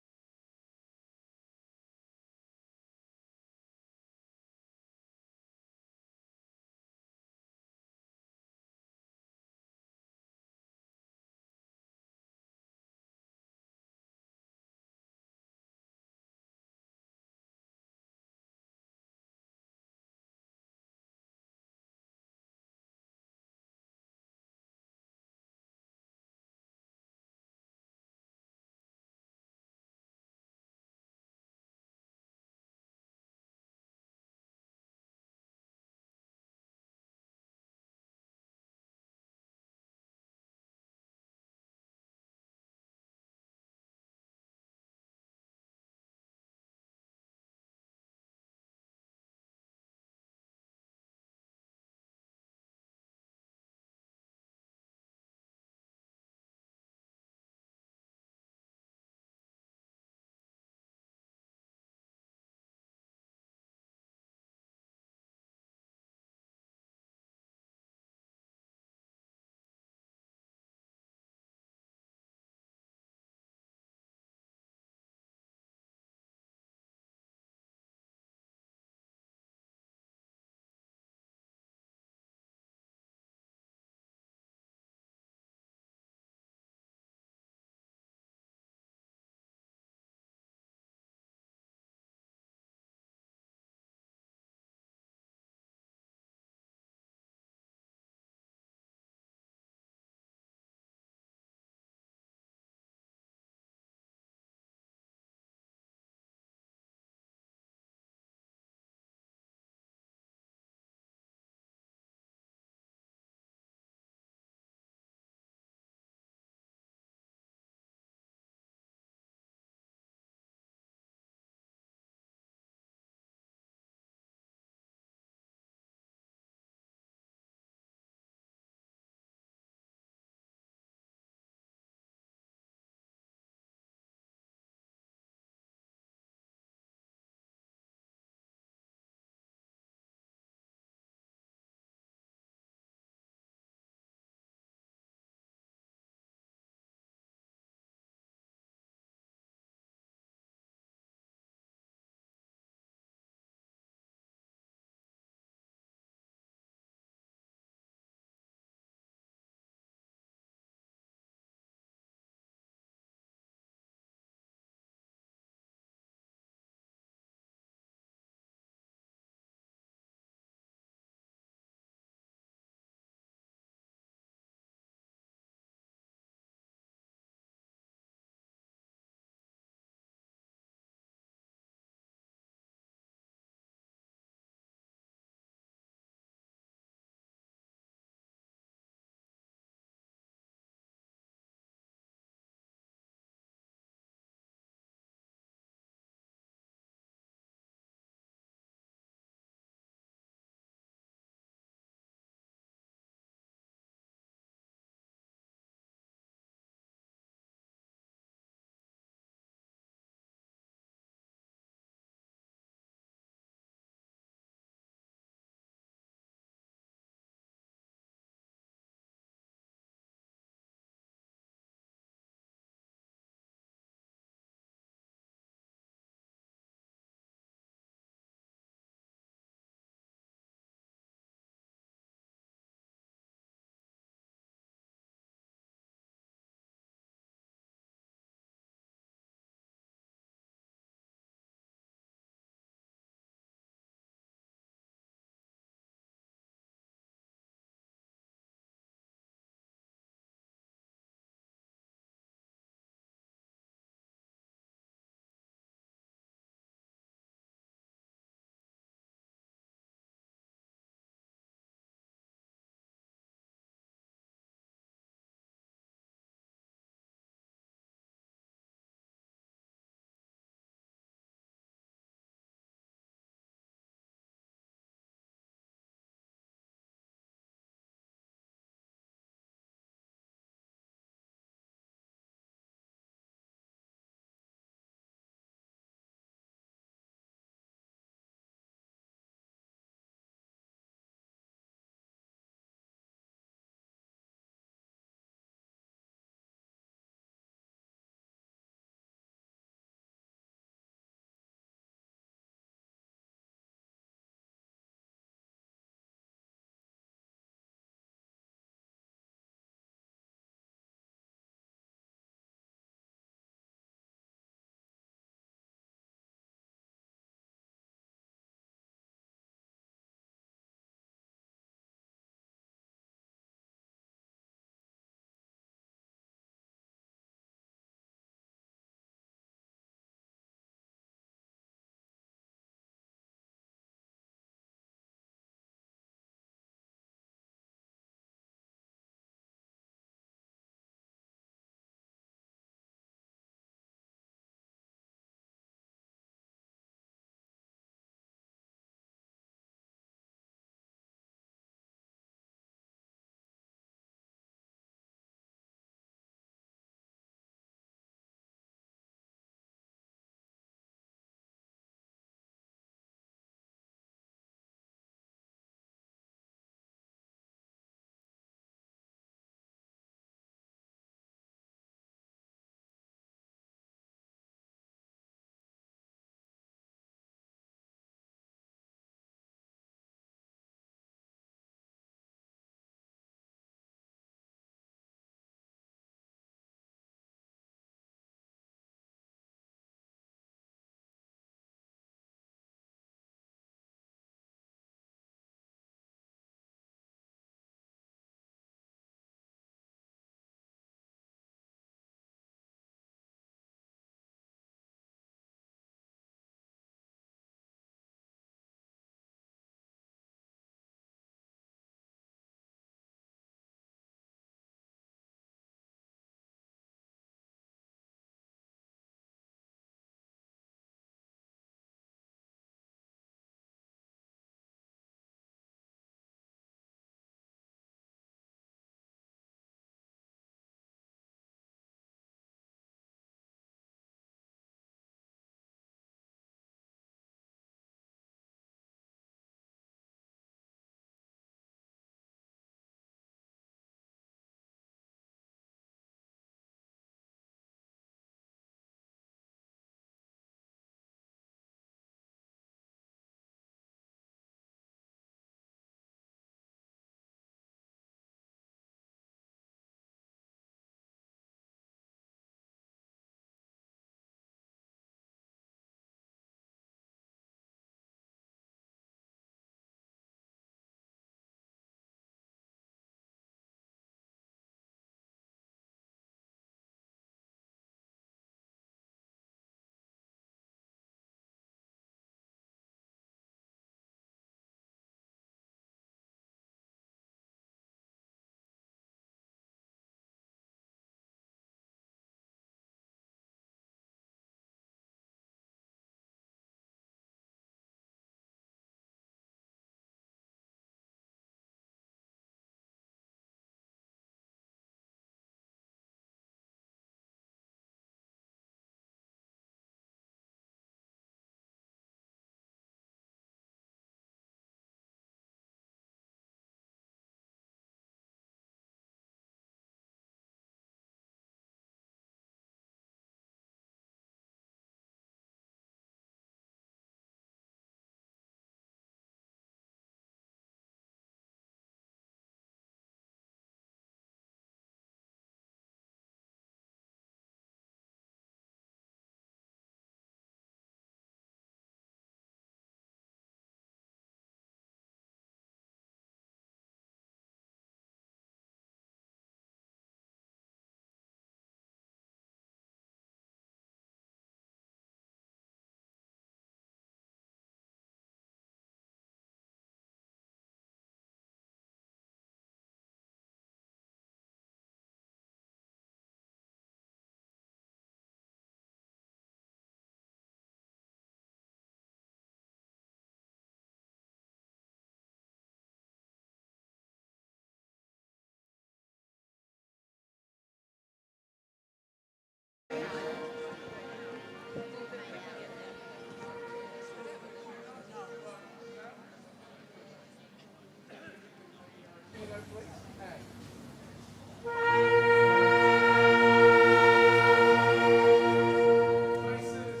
Basses,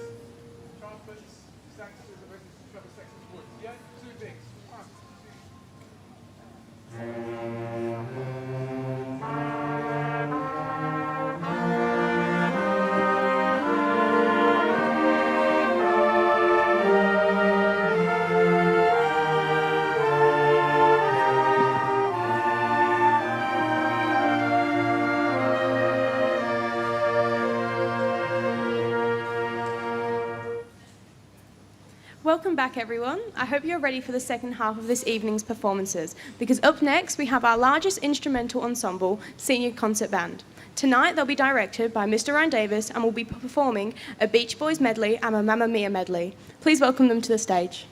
trumpets, saxes, and trumpet sections wood. Yeah, two things. One, Welcome back, everyone. I hope you're ready for the second half of this evening's performances, because up next we have our largest instrumental ensemble, Senior Concert Band. Tonight they'll be directed by Mr. Ryan Davis and will be performing a Beach Boys medley and a Mamma Mia medley. Please welcome them to the stage.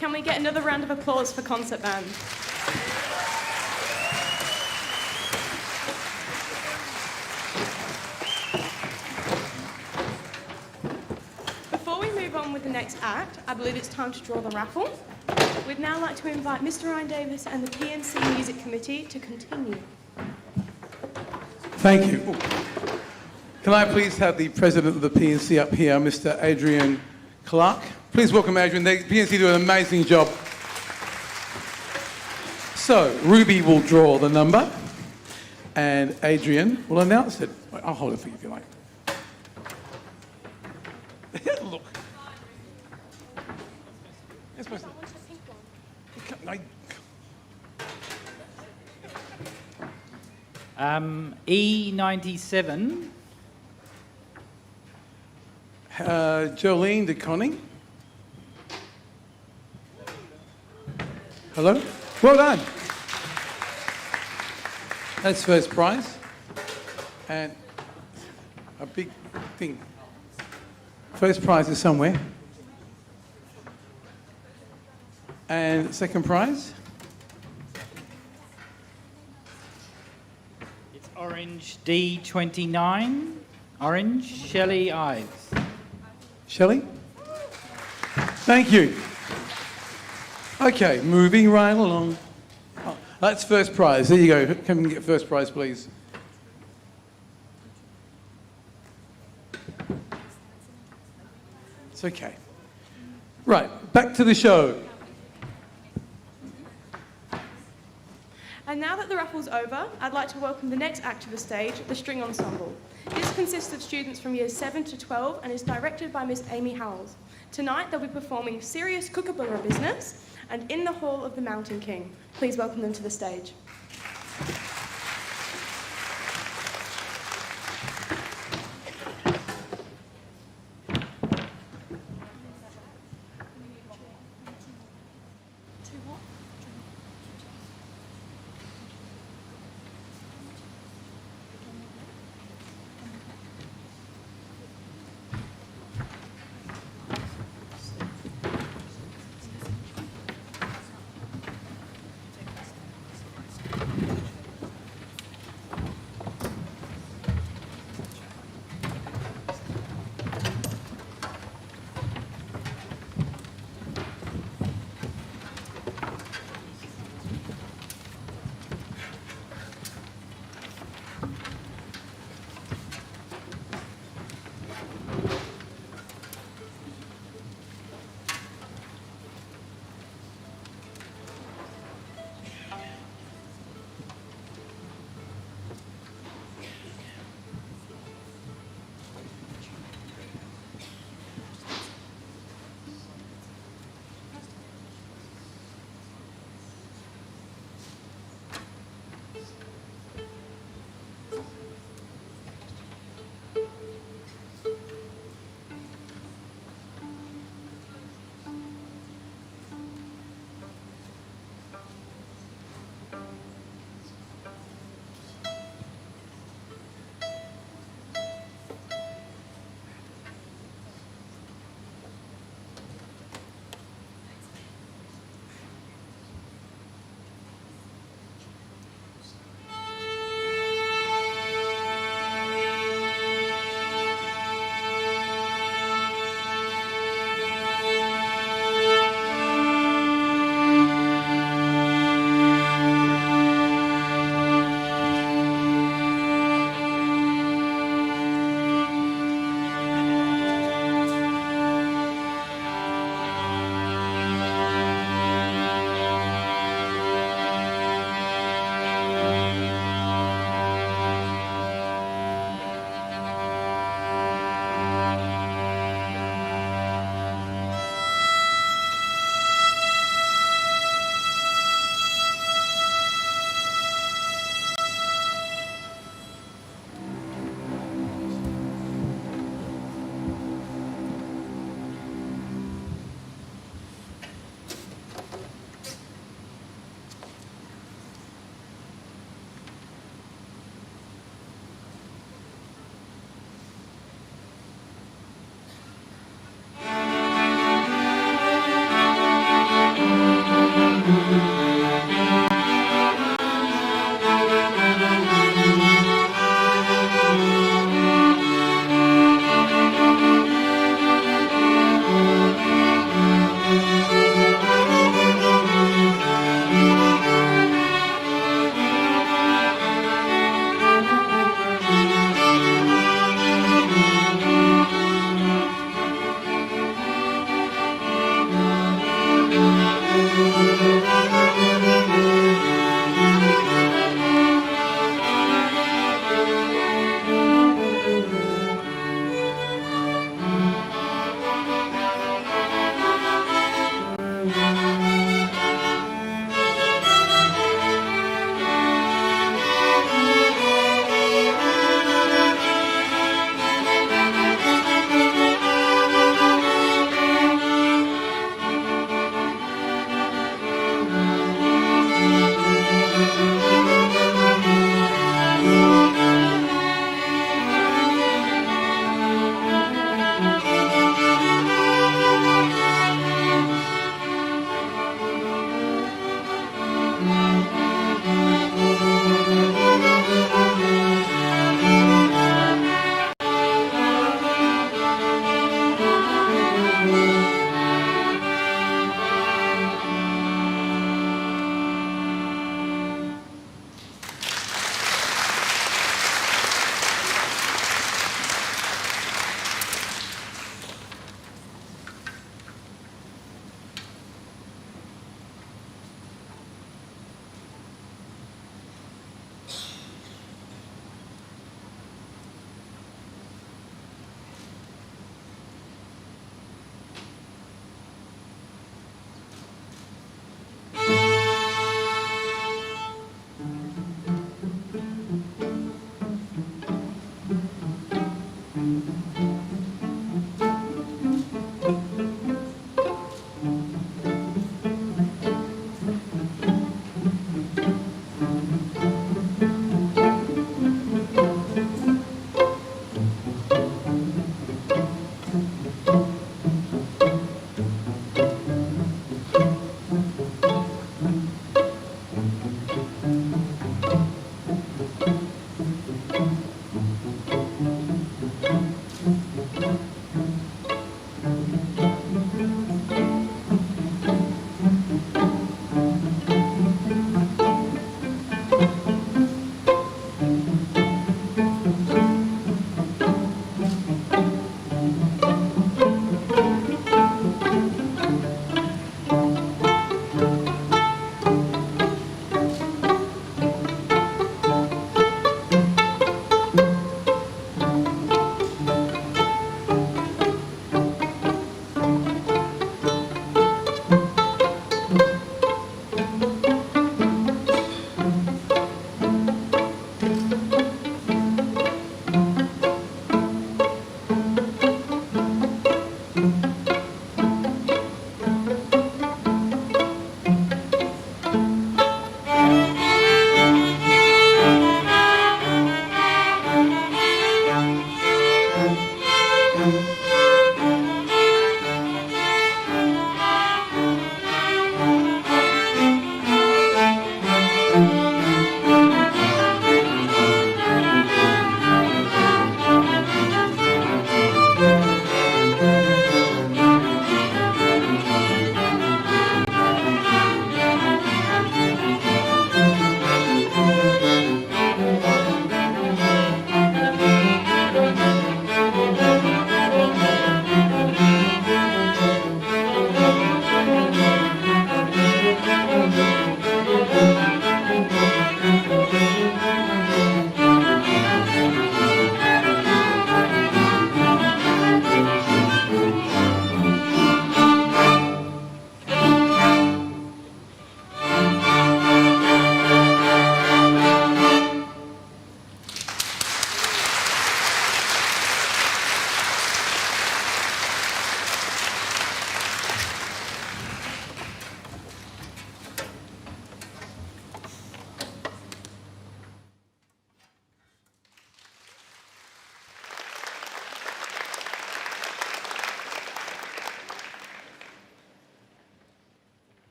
Can we get another round of applause for Concert Band? Before we move on with the next act, I believe it's time to draw the raffle. We'd now like to invite Mr. Ryan Davis and the PNC Music Committee to continue. Thank you. Can I please have the president of the PNC up here, Mr. Adrian Clark? Please welcome Adrian. The PNC do an amazing job. So, Ruby will draw the number, and Adrian will announce it. I'll hold it for you if you like. Look. You're supposed to... E97. Jolene de Conning. Hello? Well done. That's first prize. And a big thing. First prize is somewhere. And second prize? It's orange D29. Orange Shelley Ives. Shelley? Thank you. Okay, moving right along. Oh, that's first prize. There you go. Come and get first prize, please. It's okay. Right, back to the show. And now that the raffle's over, I'd like to welcome the next act to the stage, the String Ensemble. This consists of students from years 7 to 12 and is directed by Miss Amy Howells. Tonight they'll be performing Serious Kookaburra Business and In the Hall of the Mountain King. Please welcome them to the stage.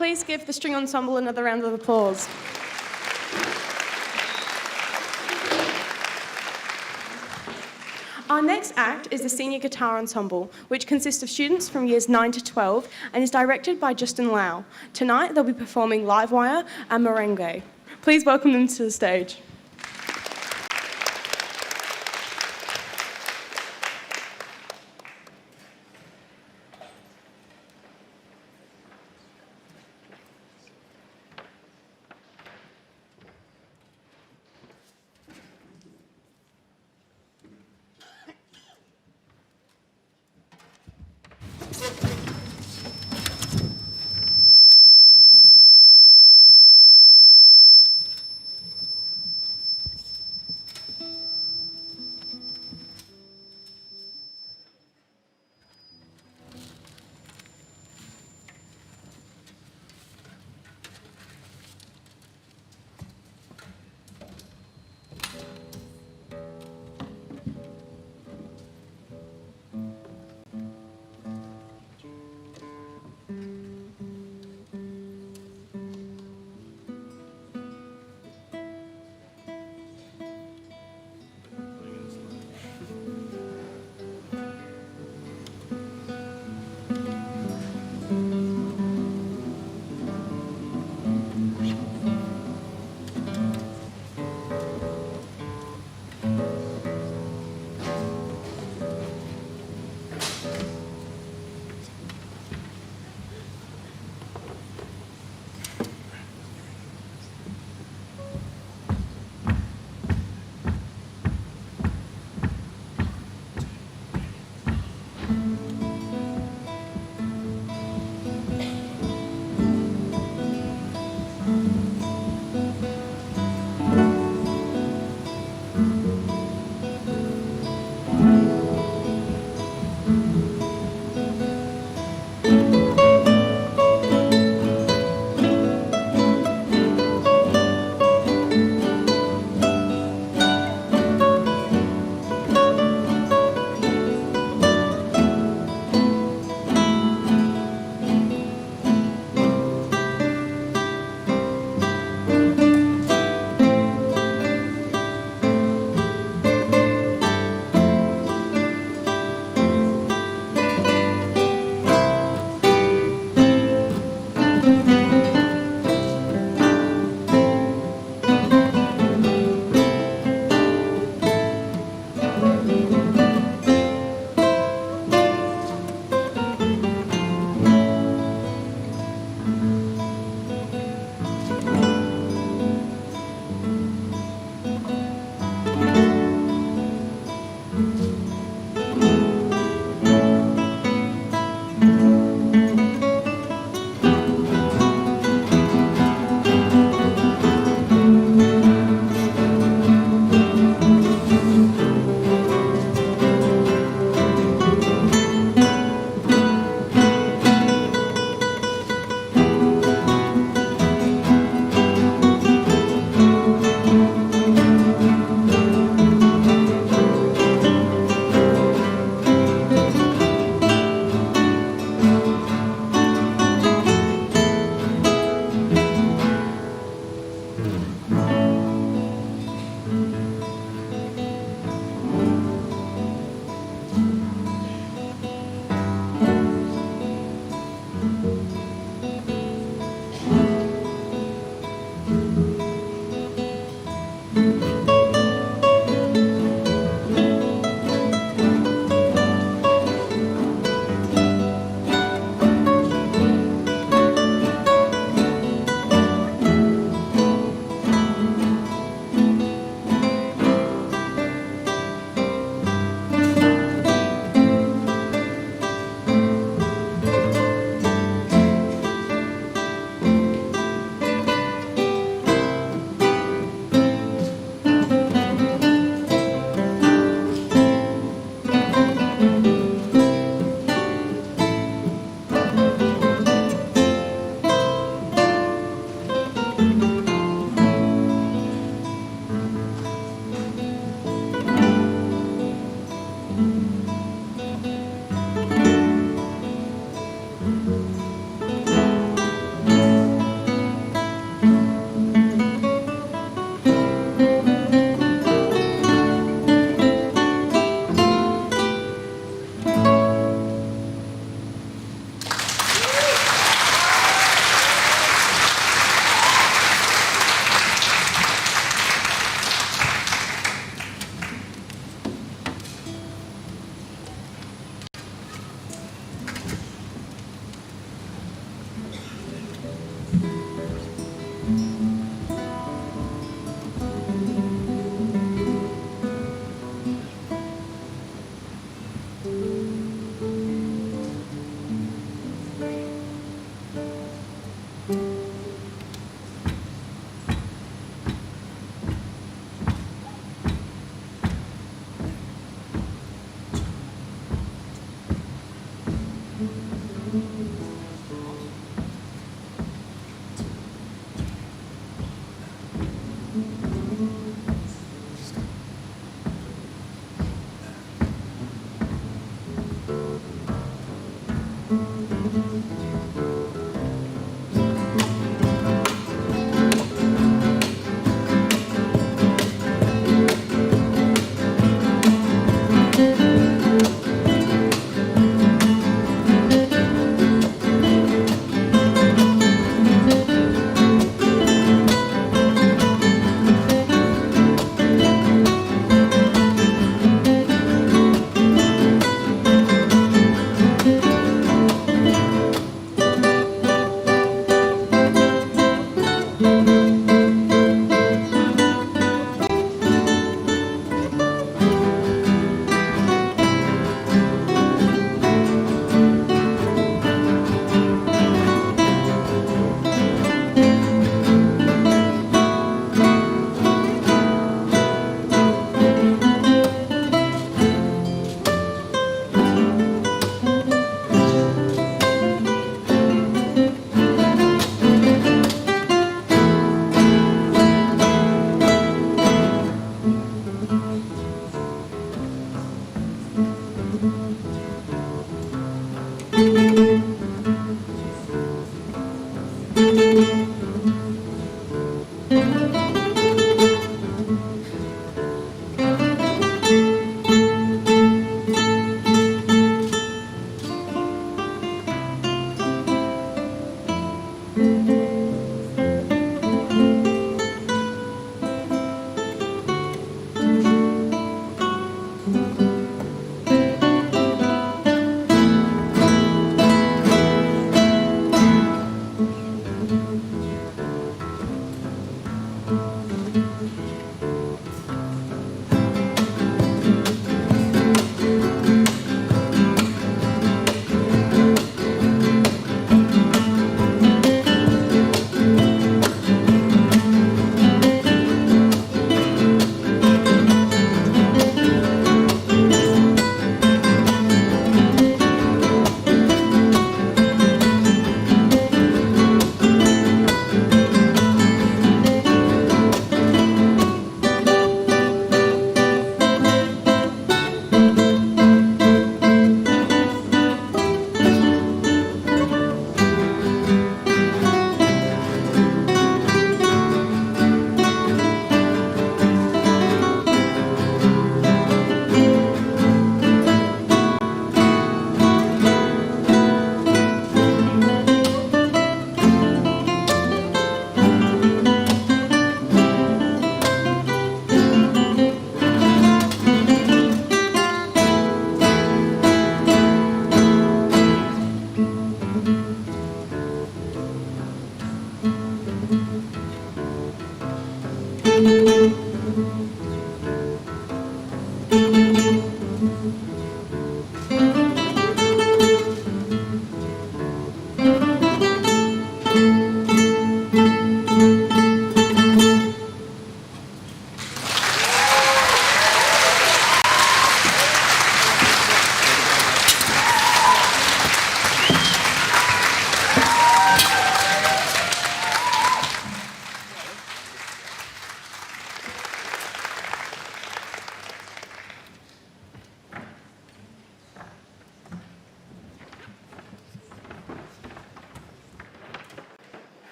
Please give the string ensemble another round of applause. Our next act is the Senior Guitar Ensemble, which consists of students from years 9 to 12 and is directed by Justin Lau. Tonight they'll be performing Livewire and Merengue. Please welcome them to the stage.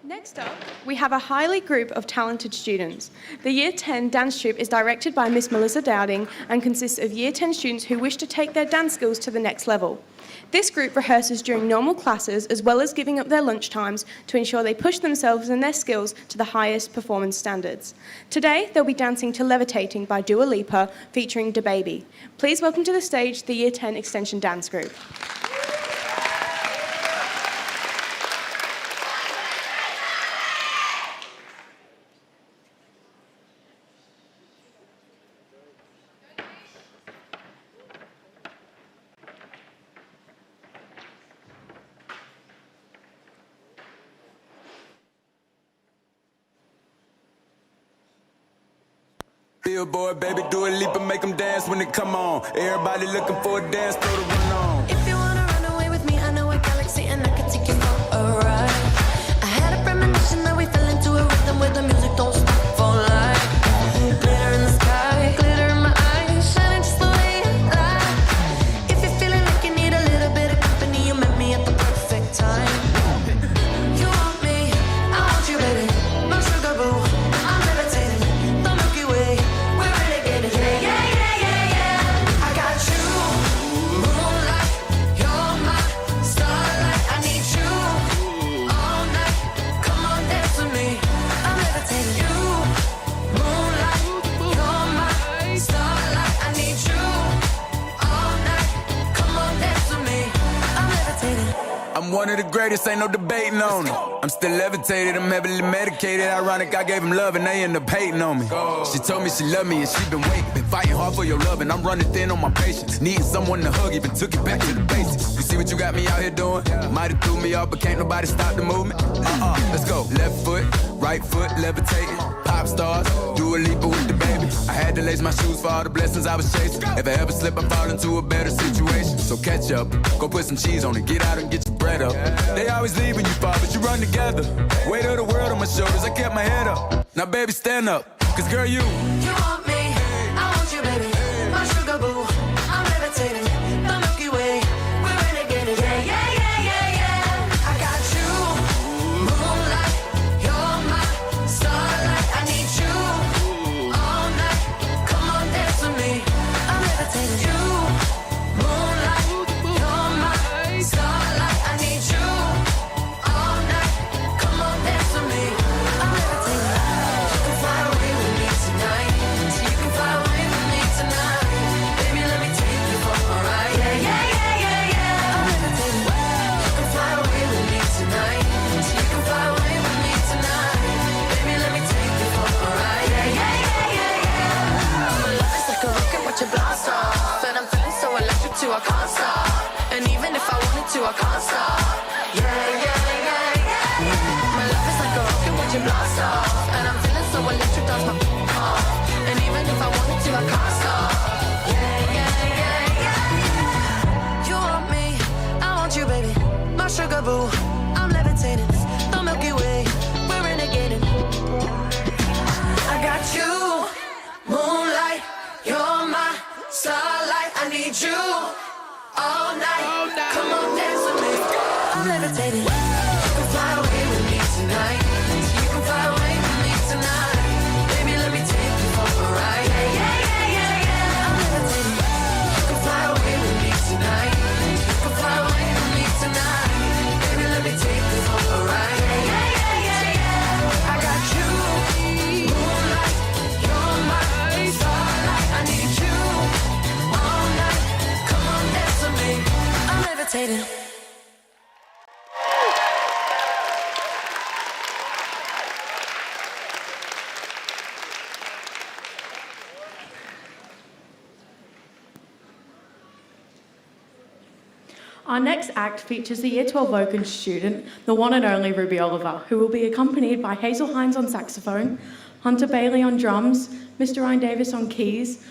Next up, we have a highly group of talented students. The Year 10 dance troupe is directed by Miss Melissa Dowding and consists of Year 10 students who wish to take their dance skills to the next level. This group rehearses during normal classes as well as giving up their lunch times to ensure they push themselves and their skills to the highest performance standards. Today, they'll be dancing to Levitating by Dua Lipa featuring DaBaby. Please welcome to the stage the Year 10 Extension Dance Group. Billboard, baby, do a leap and make them dance when they come on. Everybody looking for a dance floor to run on. If you wanna run away with me, I know a galaxy and I can take you for a ride. I had a premonition that we fell into a rhythm where the music don't stop for life. Glitter in the sky, glitter in my eyes, shining just the way you like. If you're feeling like you need a little bit of company, you met me at the perfect time. You want me, I want you, baby, my sugar boo. I'm levitating, the Milky Way. We're renegading, yeah, yeah, yeah, yeah, yeah. I got you, moonlight, you're my starlight. I need you all night. Come on, dance with me. I'm levitating. You, moonlight, you're my starlight. I need you all night. Come on, dance with me. I'm levitating. I'm one of the greatest, ain't no debating on it. I'm still levitated, I'm heavily medicated. Ironic, I gave him love and they end up hating on me. She told me she loved me and she been waiting. Been fighting hard for your love and I'm running thin on my patience. Needing someone to hug, even took it back to the basics. You see what you got me out here doing? Might have threw me off, but can't nobody stop the movement. Let's go. Left foot, right foot, levitating. Pop stars, do a leap with the baby. I had to lace my shoes for all the blessings I was chasing. If I ever slip, I fall into a better situation. So catch up, go put some cheese on it, get out and get your bread up. They always leave when you fall, but you run together. Weight of the world on my shoulders, I kept my head up. Now baby, stand up, cause girl, you want me, I want you, baby, my sugar boo. I'm levitating, the Milky Way. We're renegading, yeah, yeah, yeah, yeah, yeah. I got you, moonlight, you're my starlight. I need you all night. Come on, dance with me. I'm levitating. You, moonlight, you're my starlight. I need you all night. Come on, dance with me. I'm levitating. You can fly away with me tonight. So you can fly away with me tonight. Baby, let me take you for a ride. Yeah, yeah, yeah, yeah, yeah. I'm levitating. You can fly away with me tonight. So you can fly away with me tonight. Baby, let me take you for a ride. Yeah, yeah, yeah, yeah, yeah. My love is like a rocket, watch it blast off. And I'm feeling so electric too, I can't stop. And even if I wanted to, I can't stop. Yeah, yeah, yeah, yeah. My love is like a rocket, watch it blast off. And I'm feeling so electric, that's my off. And even if I wanted to, I can't stop. Yeah, yeah, yeah, yeah. You want me, I want you, baby, my sugar boo. I'm levitating, the Milky Way. We're renegading. I got you, moonlight, you're my starlight. I need you all night. Come on, dance with me. I'm levitating. You can fly away with me tonight. You can fly away with me tonight. Baby, let me take you for a ride. Yeah, yeah, yeah, yeah, yeah. I'm levitating. You can fly away with me tonight. You can fly away with me tonight. Baby, let me take you for a ride. Yeah, yeah, yeah, yeah, yeah. I got you, moonlight, you're my starlight. I need you all night. Come on, dance with me. I'm levitating. Our next act features the Year 12 vocal student, the one and only Ruby Oliver, who will be accompanied by Hazel Hines on saxophone, Hunter Bailey on drums, Mr. Ryan Davis on keys,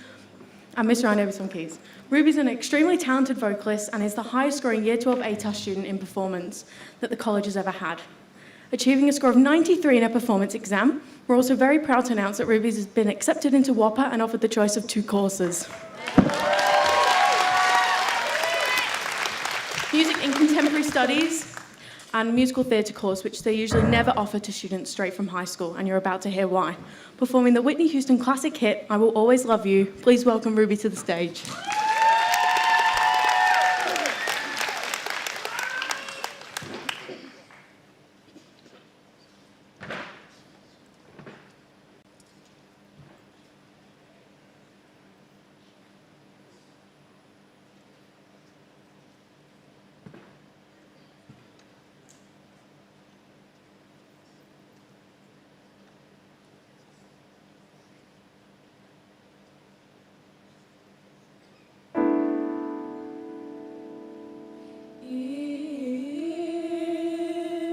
and Mr. Ryan Davis on keys. Ruby's an extremely talented vocalist and is the highest scoring Year 12 ATAS student in performance that the college has ever had. Achieving a score of 93 in her performance exam, we're also very proud to announce that Ruby has been accepted into WAPA and offered the choice of 2 courses. Music and Contemporary Studies, and musical theatre course, which they usually never offer to students straight from high school, and you're about to hear why. Performing the Whitney Houston classic hit, I Will Always Love You, please welcome Ruby to the stage.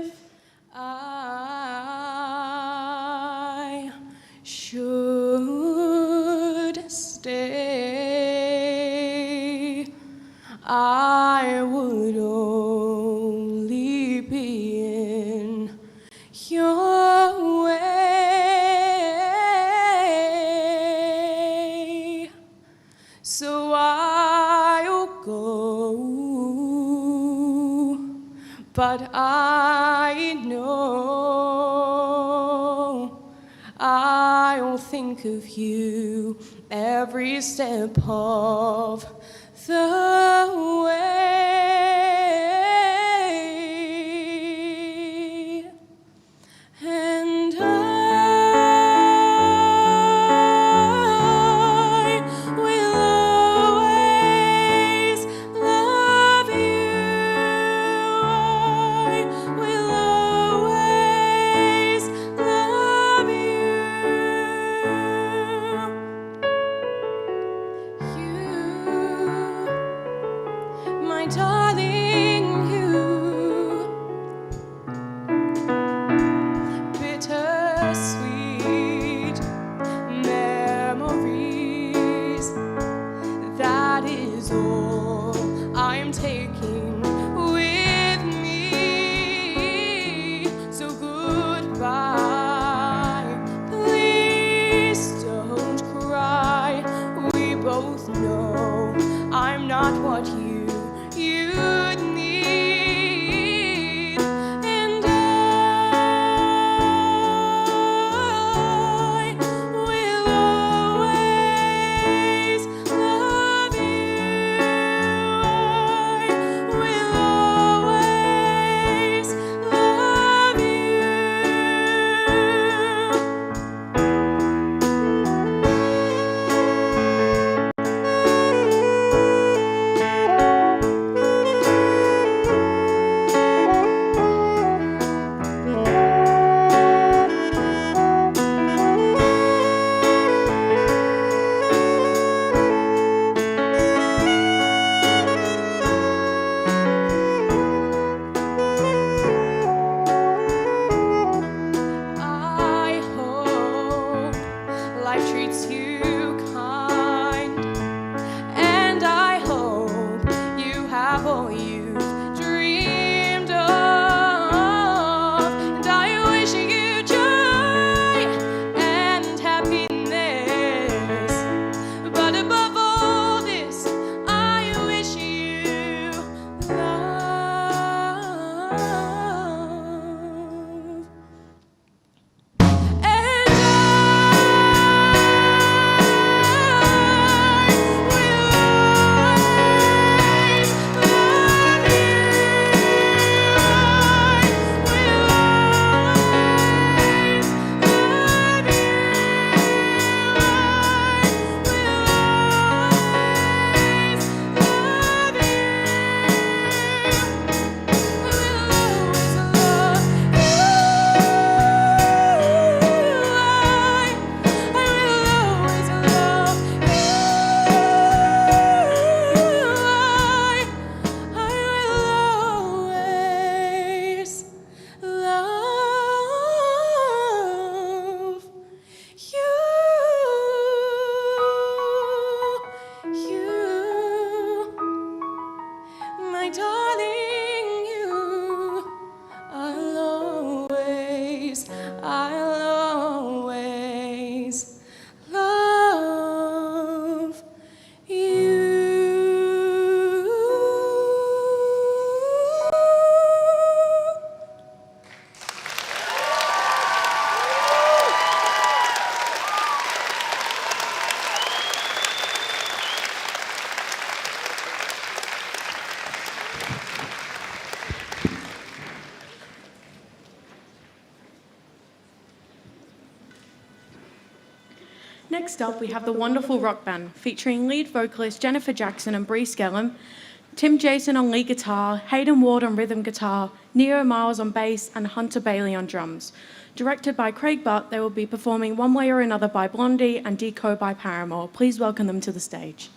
If I should stay, I would only be in your way. So I'll go, but I know I'll think of you every step of the way. And I will always love you. I will always love you. You, my darling. Next up, we have the wonderful rock band, featuring lead vocalist Jennifer Jackson and Bree Skellum, Tim Jason on lead guitar, Hayden Ward on rhythm guitar, Neo Miles on bass, and Hunter Bailey on drums. Directed by Craig Butt, they will be performing One Way or Another by Blondie and Deco by Paramore. Please welcome them to the stage.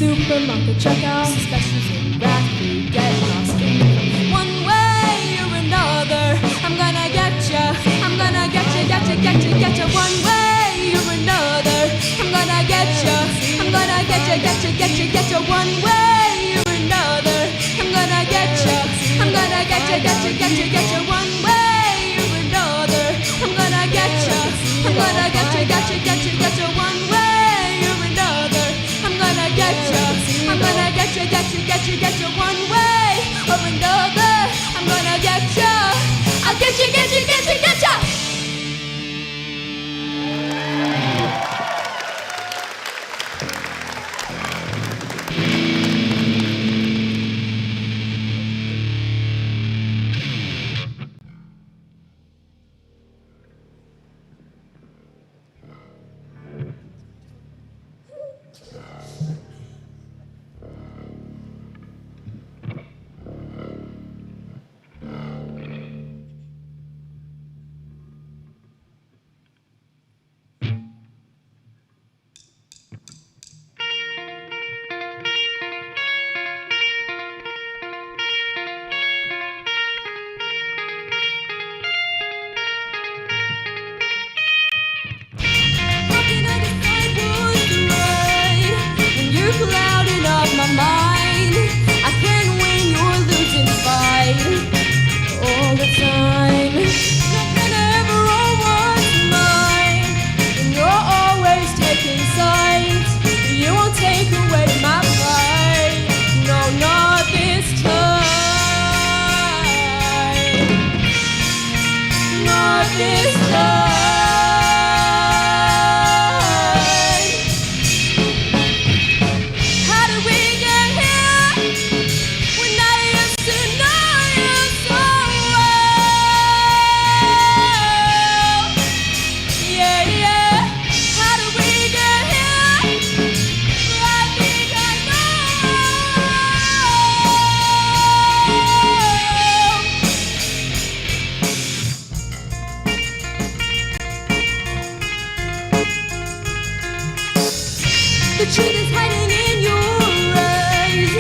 Supermarket checkout, specials in Raffle, get lost in the one way or another. I'm gonna get ya. I'm gonna get ya. One way or another. I'm gonna get ya. I'm gonna get ya. One way or another. I'm gonna get ya. I'm gonna get ya. One way or another. I'm gonna get ya. I'm gonna get ya. One way or another. I'm gonna get ya. I'm gonna get ya. One way or another. I'm gonna get ya. I'll get ya. The truth is hiding in your eyes,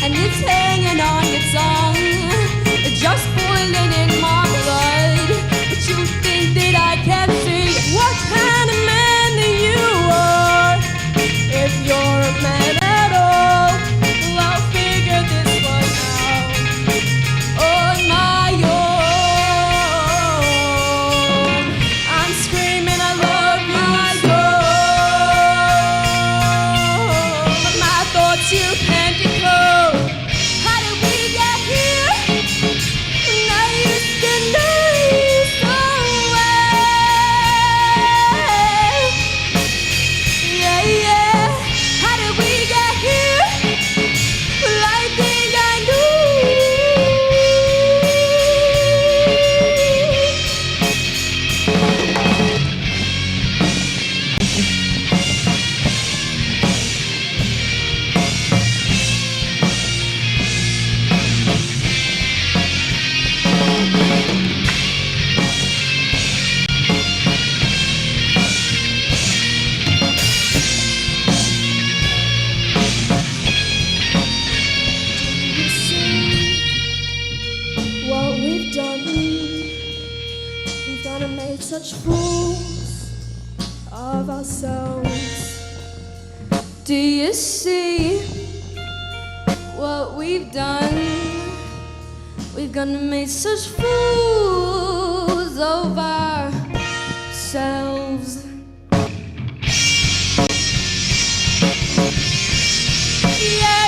and it's hanging on your tongue, just boiling in my blood. But you think that I can't see what kind of man that you are. If you're a man at all, well, I'll figure this one out on my own. I'm screaming, I love you so, but my thoughts you can't decode. How did we get here? And I used to know you so well. Yeah, yeah. How did we get here? Well, I think I knew. You see what we've done? We've done and made such fools of ourselves. Do you see what we've done? We've gone and made such fools of ourselves. Yeah,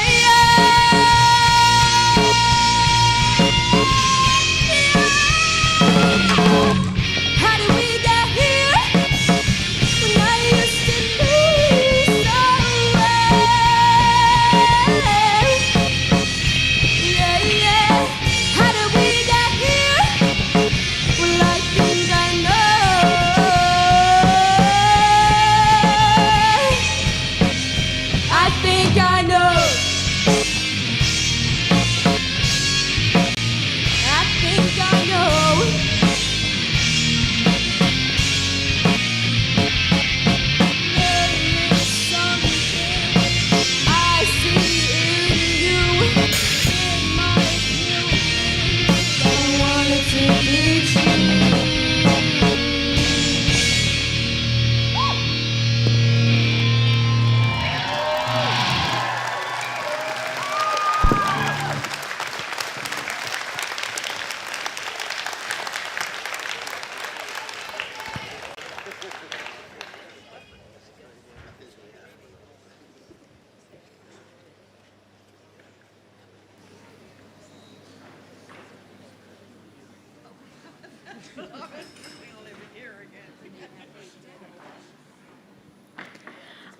how did we get here? When I used to be so well. Yeah, yeah. How did we get here? Well, I think I know. I think I know. I think I know. There is something I see in you, in my feelings. I want it to be true.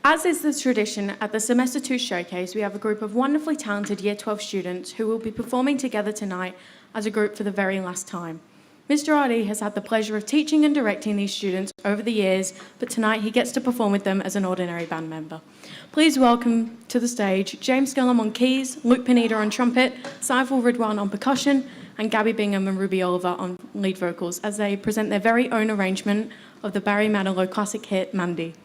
As is the tradition at the Semester 2 Showcase, we have a group of wonderfully talented Year 12 students who will be performing together tonight as a group for the very last time. Mr. Ali has had the pleasure of teaching and directing these students over the years, but tonight he gets to perform with them as an ordinary band member. Please welcome to the stage James Gillum on keys, Luke Pineda on trumpet, Saiful Ridwan on percussion, and Gabby Bingham and Ruby Oliver on lead vocals as they present their very own arrangement of the Barry Manilow classic hit, Mandy.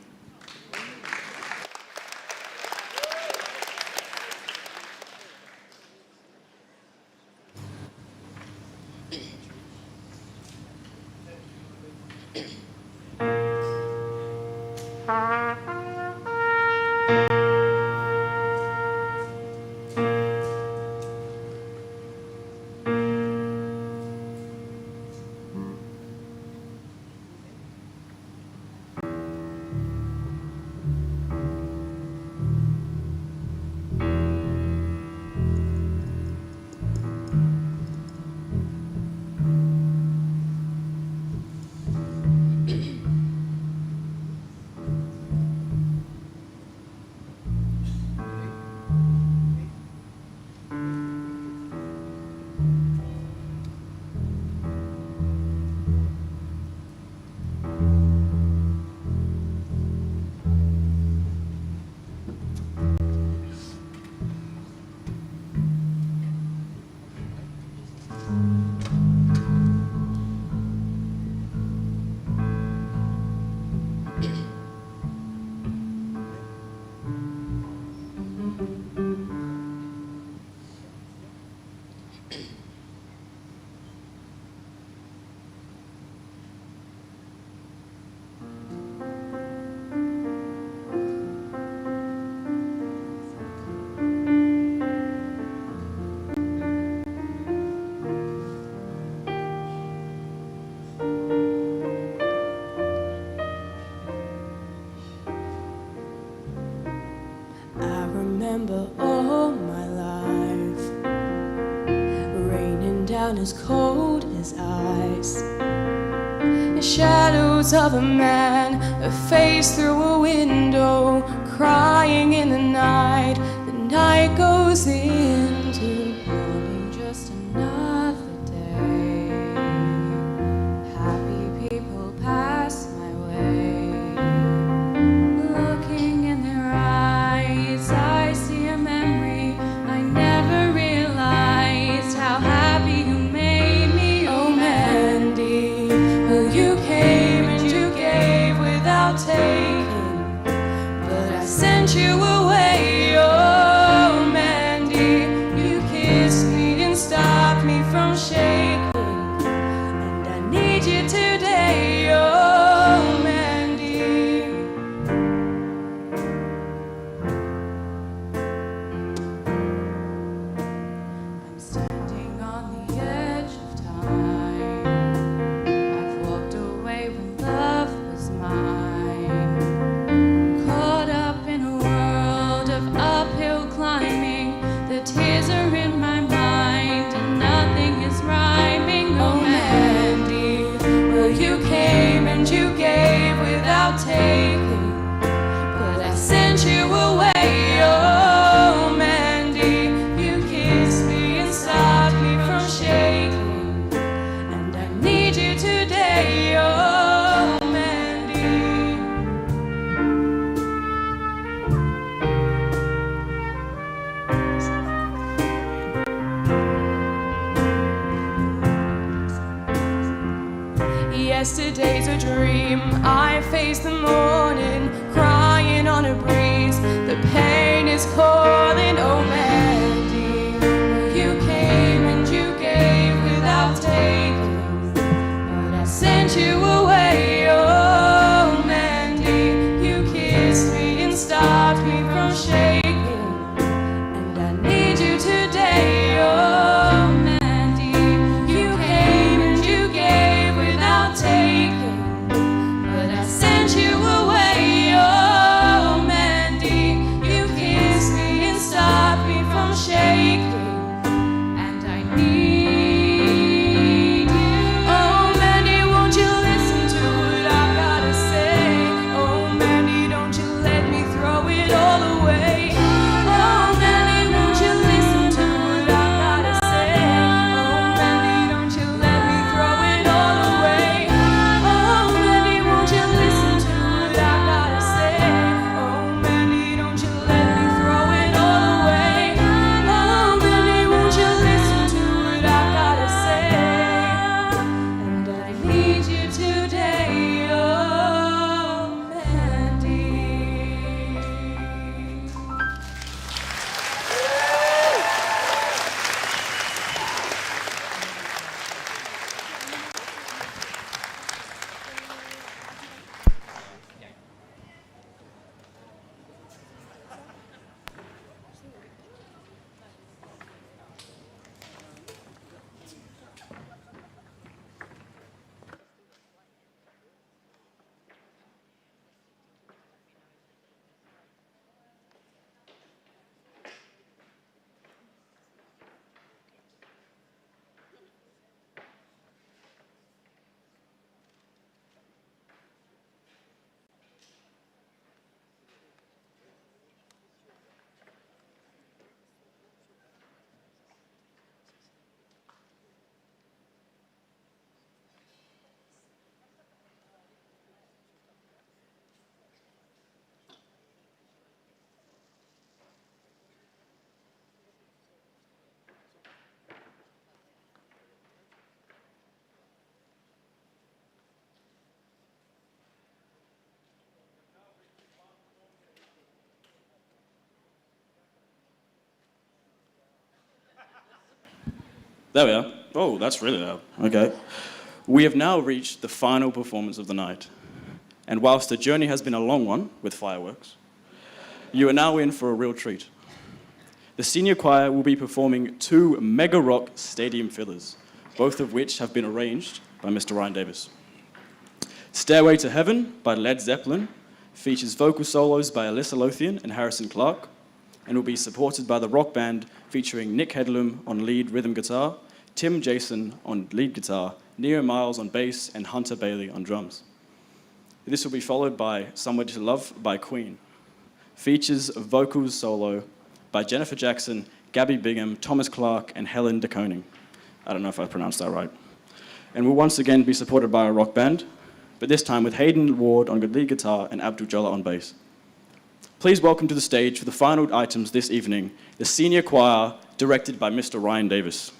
remember all my life, raining down as cold as ice. The shadows of a man, a face through a window, crying in the night. The night goes into morning, just another day. Happy people pass my way. Looking in their eyes, I see a memory. I never realized how happy you made me. Oh, Mandy, well, you came and you gave without taking, but I sent you away. Oh, Mandy, you kissed me and stopped me from shaking, and I need you today. Oh, Mandy. I'm standing on the edge of time. I've walked away when love was mine. Caught up in a world of uphill climbing. The tears are in my mind and nothing is rhyming. Oh, Mandy, well, you came and you gave without taking, but I sent you away. Oh, Mandy, you kissed me and stopped me from shaking, and I need you today. Oh, Mandy. Yesterday's a dream. I face the morning, crying on a breeze. The pain is calling. Oh, Mandy, you came and you gave without taking, but I sent you away. Oh, Mandy, you kissed me and stopped me from shaking, and I need you today. Oh, Mandy, you came and you gave without taking, but I sent you away. Oh, Mandy, you kissed me and stopped me from shaking, and I need you. Oh, Mandy, won't you listen to what I gotta say? Oh, Mandy, don't you let me throw it all away. Oh, Mandy, won't you listen to what I gotta say? Oh, Mandy, don't you let me throw it all away. Oh, Mandy, won't you listen to what I gotta say? Oh, Mandy, don't you let me throw it all away. Oh, Mandy, won't you listen to what I gotta say? And I need you today. Oh, Mandy. There we are. Oh, that's really loud. Okay. We have now reached the final performance of the night. And whilst the journey has been a long one with fireworks, you are now in for a real treat. The senior choir will be performing 2 mega rock stadium fillers, both of which have been arranged by Mr. Ryan Davis. Stairway to Heaven by Led Zeppelin features vocal solos by Alyssa Lothian and Harrison Clark, and will be supported by the rock band featuring Nick Headlam on lead rhythm guitar, Tim Jason on lead guitar, Neo Miles on bass, and Hunter Bailey on drums. This will be followed by Somewhere to Love by Queen. Features vocals solo by Jennifer Jackson, Gabby Bingham, Thomas Clark, and Helen de Koning. I don't know if I pronounced that right. And will once again be supported by a rock band, but this time with Hayden Ward on lead guitar and Abdul Jallah on bass. Please welcome to the stage for the final items this evening, the senior choir, directed by Mr. Ryan Davis.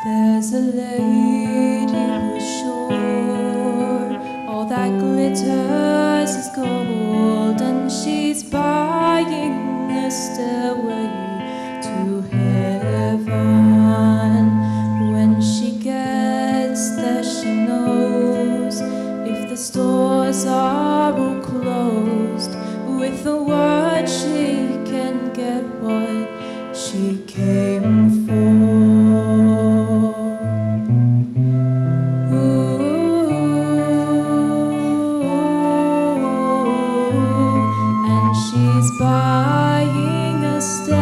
There's a lady who's sure all that glitters is gold, and she's buying a stairway to heaven. When she gets there, she knows if the stores are all closed, with a word she can get what she came for. Buying a step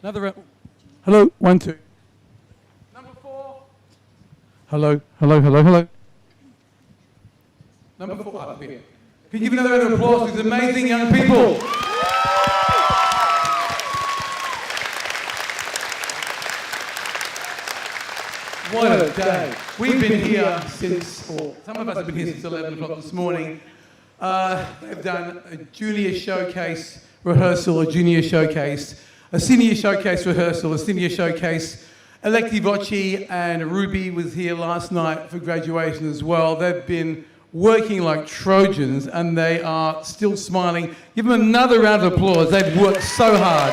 Another round. Hello, 1, 2. Number 4. Hello, hello, hello, hello. Number 4, up here. Can you give another round of applause to these amazing young people? What a day. We've been here since, or some of us have been here since 11 o'clock this morning. They've done a junior showcase rehearsal, a junior showcase, a senior showcase rehearsal, a senior showcase. Electi Voci and Ruby was here last night for graduation as well. They've been working like Trojans and they are still smiling. Give them another round of applause. They've worked so hard.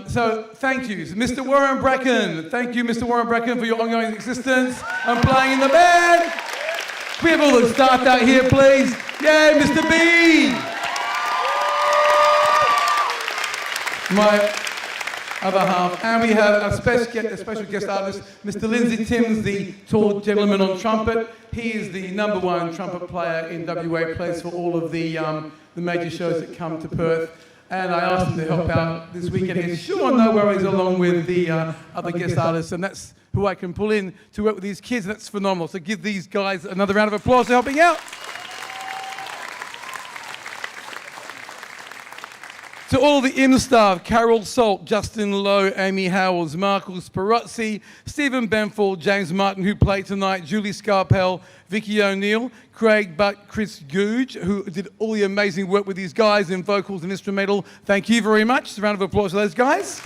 So thank you, Mr. Warren Bracken. Thank you, Mr. Warren Bracken, for your ongoing existence and playing in the band. We have all the staff out here, please. Yay, Mr. B. My other half. And we have a special guest artist, Mr. Lindsay Timms, the tall gentleman on trumpet. He is the #1 trumpet player in WA, plays for all of the major shows that come to Perth. And I asked him to help out this weekend. He's sure no worries, along with the other guest artists, and that's who I can pull in to work with these kids. That's phenomenal. So give these guys another round of applause for helping out. To all the IM staff, Carol Salt, Justin Lowe, Amy Howells, Marco Spirazzi, Stephen Benford, James Martin, who played tonight, Julie Scarpell, Vicky O'Neill, Craig Butt, Chris Googe, who did all the amazing work with these guys in vocals and instrumental. Thank you very much. A round of applause for those guys.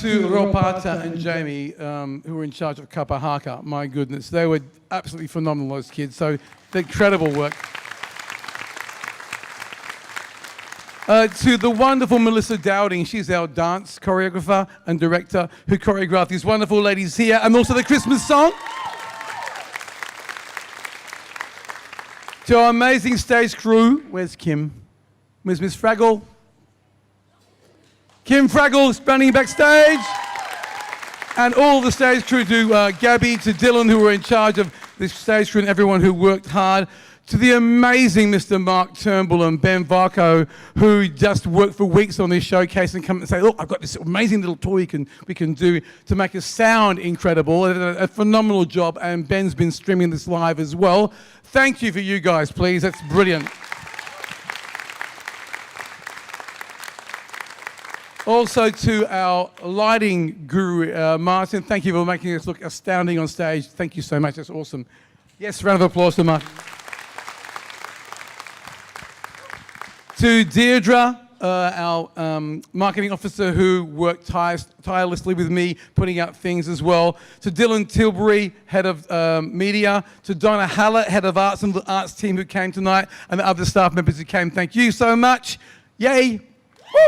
To Ropata and Jamie, who were in charge of Kapa Haka. My goodness, they were absolutely phenomenal, those kids. So, incredible work. To the wonderful Melissa Dowding, she's our dance choreographer and director who choreographed these wonderful ladies here, and also the Christmas song. To our amazing stage crew, where's Kim? Where's Miss Fraggle? Kim Fraggle running backstage. And all the stage crew, to Gabby, to Dylan, who were in charge of the stage crew, and everyone who worked hard. To the amazing Mr. Mark Turnbull and Ben Varco, who just worked for weeks on this showcase and come and say, look, I've got this amazing little toy we can do to make it sound incredible. A phenomenal job, and Ben's been streaming this live as well. Thank you for you guys, please. That's brilliant. Also to our lighting guru, Martin, thank you for making us look astounding on stage. Thank you so much, that's awesome. Yes, round of applause to Martin. To Deirdre, our marketing officer, who worked tirelessly with me, putting out things as well. To Dylan Tilbury, head of media. To Donna Hallett, head of arts and the arts team, who came tonight, and the other staff members who came. Thank you so much. Yay. Woo.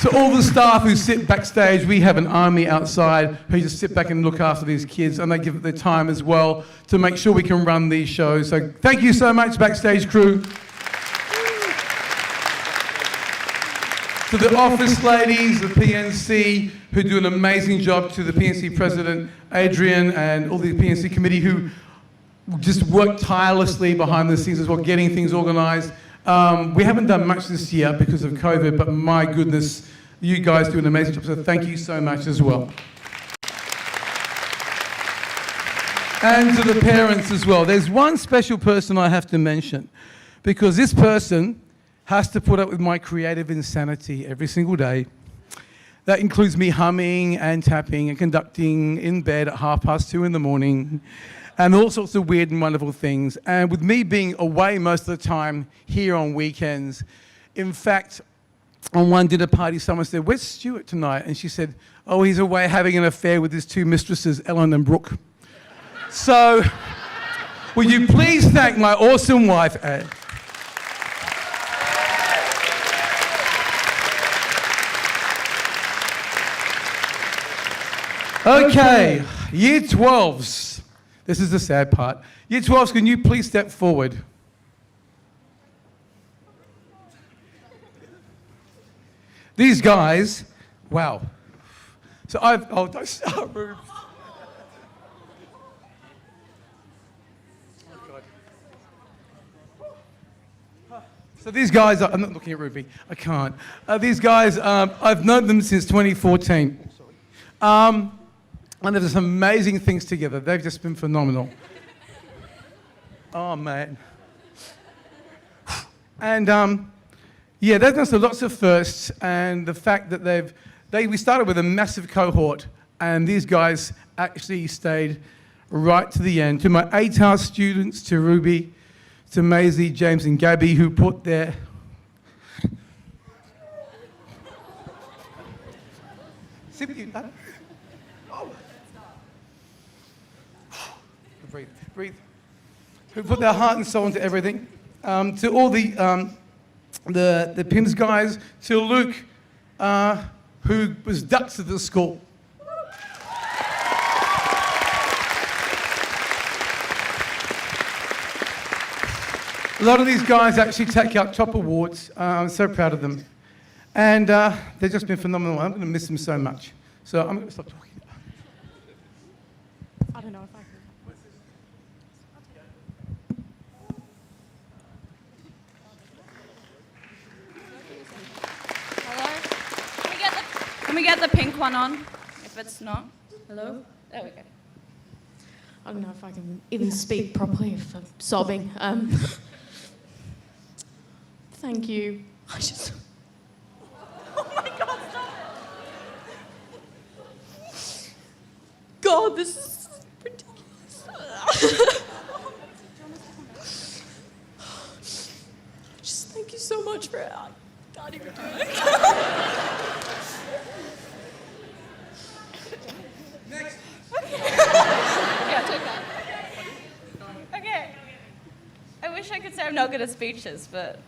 To all the staff who sit backstage, we have an army outside who just sit back and look after these kids, and they give it their time as well to make sure we can run these shows. So thank you so much, backstage crew. To the office ladies, the PNC, who do an amazing job. To the PNC president, Adrian, and all the PNC committee who just work tirelessly behind the scenes as well, getting things organised. We haven't done much this year because of COVID, but my goodness, you guys do an amazing job, so thank you so much as well. And to the parents as well. There's one special person I have to mention, because this person has to put up with my creative insanity every single day. That includes me humming and tapping and conducting in bed at 2:30 in the morning, and all sorts of weird and wonderful things. And with me being away most of the time here on weekends, in fact, on one dinner party, someone said, where's Stuart tonight? And she said, oh, he's away having an affair with his two mistresses, Ellen and Brooke. So, will you please thank my awesome wife, Anne? Okay, Year 12s. This is the sad part. Year 12s, can you please step forward? These guys, wow. So don't start, Rube. So these guys, I'm not looking at Ruby, I can't. These guys, I've known them since 2014. And they've done some amazing things together. They've just been phenomenal. Oh, man. And yeah, they've done lots of firsts, and the fact that we started with a massive cohort, and these guys actually stayed right to the end. To my ATAR students, to Ruby, to Maisie, James, and Gabby, who put their breathe. Who put their heart and soul into everything. To all the PIMS guys, to Luke, who was ducks at the school. A lot of these guys actually take out top awards. I'm so proud of them. And they've just been phenomenal. I'm going to miss them so much. So I'm going to stop talking. I don't know if I can. Can we get the pink one on? If it's not. Hello? There we go. I don't know if I can even speak properly if I'm sobbing. Thank you. I just... Oh my God, stop. God, this is ridiculous. Just thank you so much for it. I can't even do it. Next. Yeah, take that. Okay. I wish I could say I'm not good at speeches, but...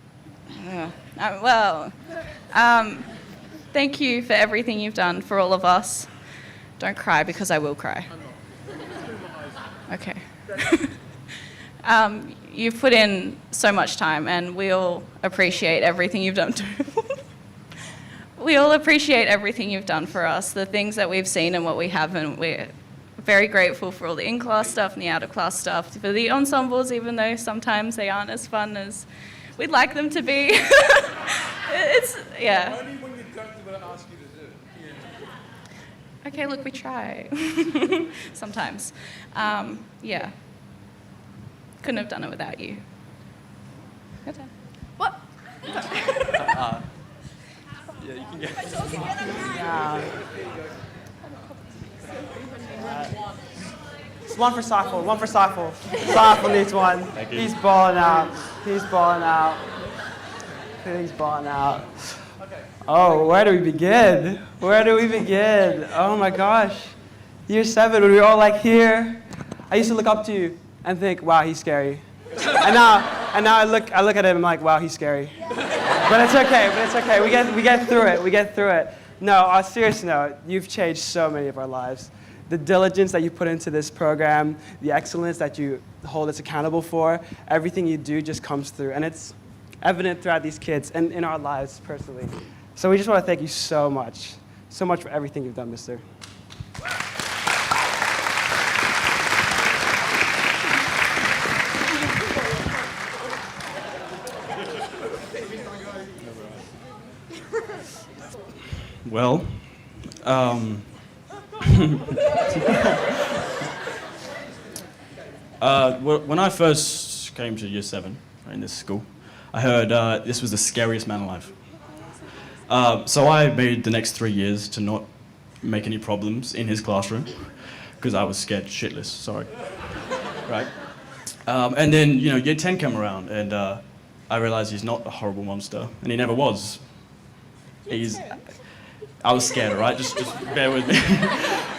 thank you for everything you've done for all of us. Don't cry, because I will cry. Okay. You've put in so much time, and we all appreciate everything you've done too. We all appreciate everything you've done for us, the things that we've seen and what we haven't. We're very grateful for all the in-class stuff and the out-of-class stuff, for the ensembles, even though sometimes they aren't as fun as we'd like them to be. Yeah. Only when you don't do what I ask you to do. Yeah. Okay, look, we try. Sometimes. Yeah. Couldn't have done it without you. Okay. What? Yeah, you can get It's one for Cypher, one for Cypher. Cypher needs one. He's balling out. He's balling out. He's balling out. Oh, where do we begin? Where do we begin? Oh my gosh. Year 7, when we were all like here, I used to look up to you and think, wow, he's scary. And now I look at him and I'm like, wow, he's scary. But it's okay. We get through it. We get through it. No, on a serious note, you've changed so many of our lives. The diligence that you put into this program, the excellence that you hold us accountable for, everything you do just comes through. And it's evident throughout these kids and in our lives personally. So we just want to thank you so much for everything you've done, mister. Well, when I first came to year 7 in this school, I heard this was the scariest man alive. So I made the next 3 years to not make any problems in his classroom because I was scared shitless, sorry. Right? And then, year 10 came around and I realized he's not a horrible monster, and he never was. I was scared, all right? Just bear with me.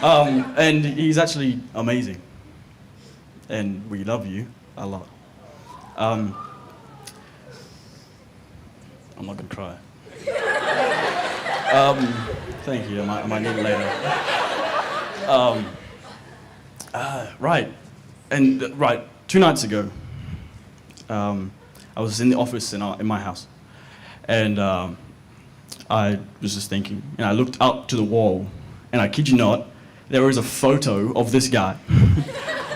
And he's actually amazing. And we love you a lot. I'm not gonna cry. Thank you, I might need it later. Right, 2 nights ago, I was in the office in my house, and I was just thinking, and I looked up to the wall, and I kid you not, there was a photo of this guy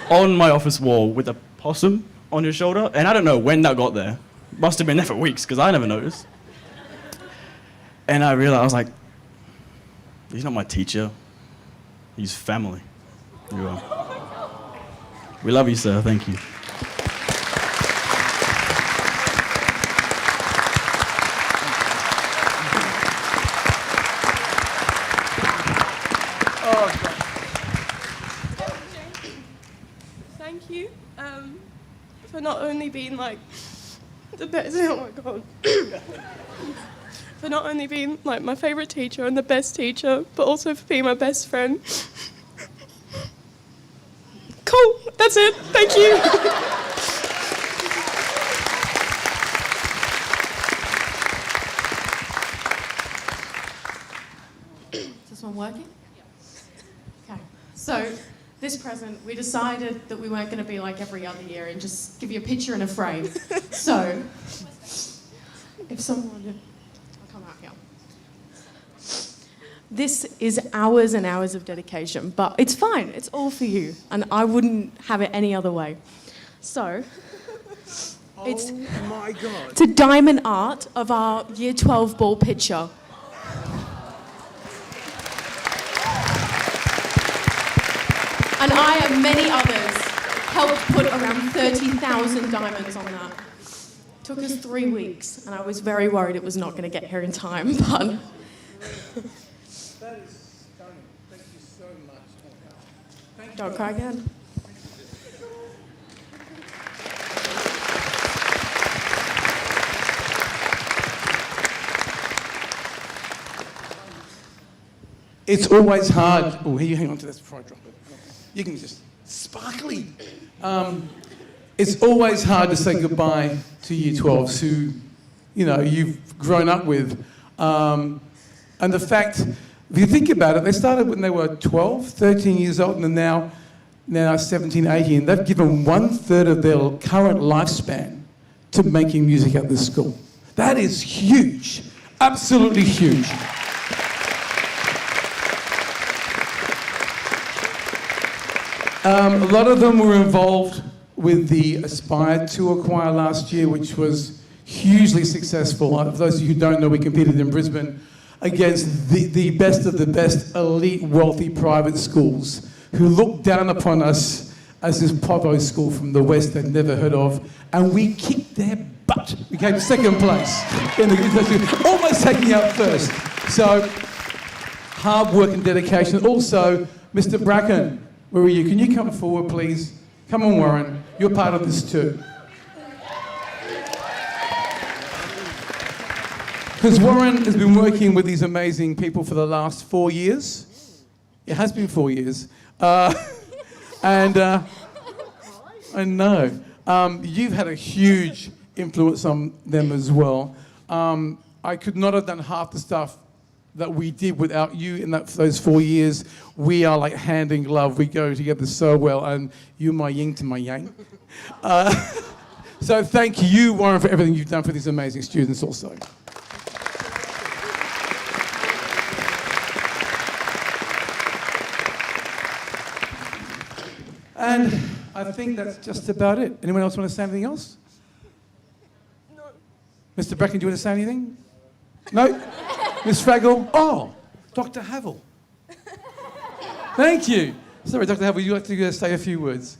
on my office wall with a possum on his shoulder, and I don't know when that got there. Must have been there for weeks, because I never noticed. And I realized, I was like, he's not my teacher, he's family. You are. We love you, sir, thank you. Thank you for not only being like the best. Oh my god. For not only being like my favourite teacher and the best teacher, but also for being my best friend. Cool. That's it. Thank you. Is this one working? Okay. So, this present, we decided that we weren't going to be like every other year and just give you a picture in a frame. So, if someone wanted, I'll come out here. This is hours and hours of dedication, but it's fine. It's all for you, and I wouldn't have it any other way. So, it's a diamond art of our Year 12 ball picture. And I and many others helped put around 30,000 diamonds on that. Took us 3 weeks, and I was very worried it was not going to get here in time, but... That is stunning. Thank you so much. Thank you. Don't cry again. It's always hard. Oh, here, hang on to this before I drop it. You can just sparkly. It's always hard to say goodbye to Year 12s who, you know, you've grown up with. And the fact, if you think about it, they started when they were 12, 13 years old, and are now 17, 18. They've given 1/3 of their current lifespan to making music at this school. That is huge, absolutely huge. A lot of them were involved with the Aspire Tour Choir last year, which was hugely successful. For those of you who don't know, we competed in Brisbane against the best of the best elite, wealthy private schools who looked down upon us as this povo school from the West they'd never heard of, and we kicked their butt. We came second place, almost taking out first. So, hard work and dedication. Also, Mr. Bracken, where are you? Can you come forward, please? Come on, Warren. You're part of this too. Because Warren has been working with these amazing people for the last 4 years. It has been 4 years. I know. You've had a huge influence on them as well. I could not have done half the stuff that we did without you in those 4 years. We are like hand in glove. We go together so well, and you're my yin to my yang. So thank you, Warren, for everything you've done for these amazing students also. And I think that's just about it. Anyone else want to say anything else? No. Mr. Bracken, do you want to say anything? No? Miss Fraggle? Oh, Dr. Havel. Thank you. Sorry, Dr. Havel, you'd like to say a few words.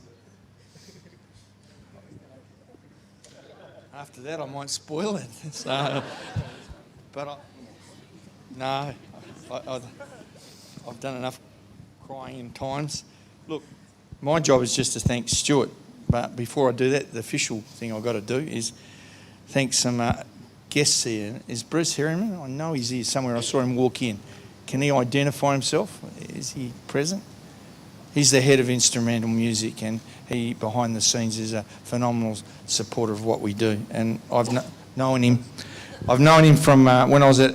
After that, I might spoil it. So, but no, I've done enough crying in times. Look, my job is just to thank Stuart. But before I do that, the official thing I've got to do is thank some guests here. Is Bruce Herriman? I know he's here somewhere. I saw him walk in. Can he identify himself? Is he present? He's the head of instrumental music, and he, behind the scenes, is a phenomenal supporter of what we do. And I've known him. I've known him from when I was at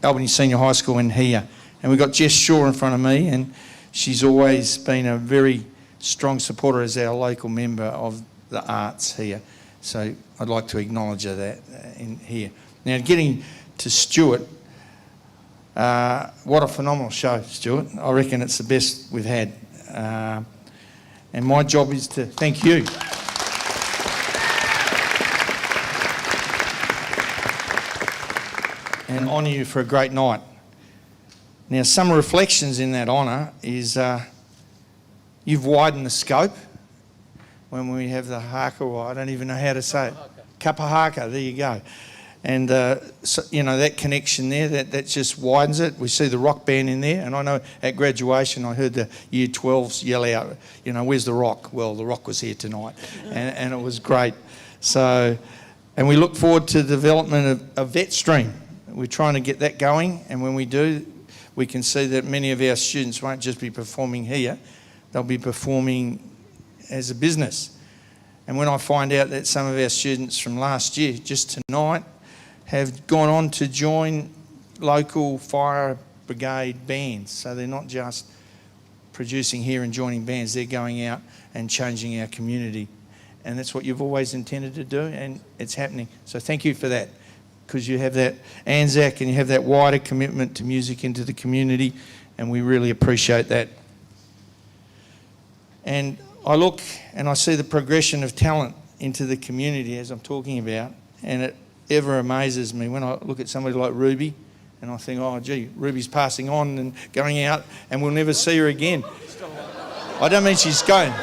Albany Senior High School and here. And we've got Jess Shaw in front of me, and she's always been a very strong supporter as our local member of the arts here. So I'd like to acknowledge her that in here. Now, getting to Stuart, What a phenomenal show, Stuart. I reckon it's the best we've had. And my job is to thank you. And honour you for a great night. Now, some reflections in that honour is you've widened the scope. When we have the Haka, I don't even know how to say it. Kapa Haka, there you go. And, so, you know, that connection there, that just widens it. We see the rock band in there. And I know at graduation I heard the Year 12s yell out, you know, where's the rock? Well, the rock was here tonight. And it was great. So, and we look forward to the development of Vet Stream. We're trying to get that going. And when we do, we can see that many of our students won't just be performing here. They'll be performing as a business. And when I find out that some of our students from last year, just tonight, have gone on to join local fire brigade bands. So they're not just producing here and joining bands, they're going out and changing our community. And that's what you've always intended to do, and it's happening. So thank you for that, because you have that Anzac and you have that wider commitment to music into the community, and we really appreciate that. And I look and I see the progression of talent into the community as I'm talking about, and it ever amazes me when I look at somebody like Ruby and I think, oh gee, Ruby's passing on and going out and we'll never see her again. I don't mean she's going.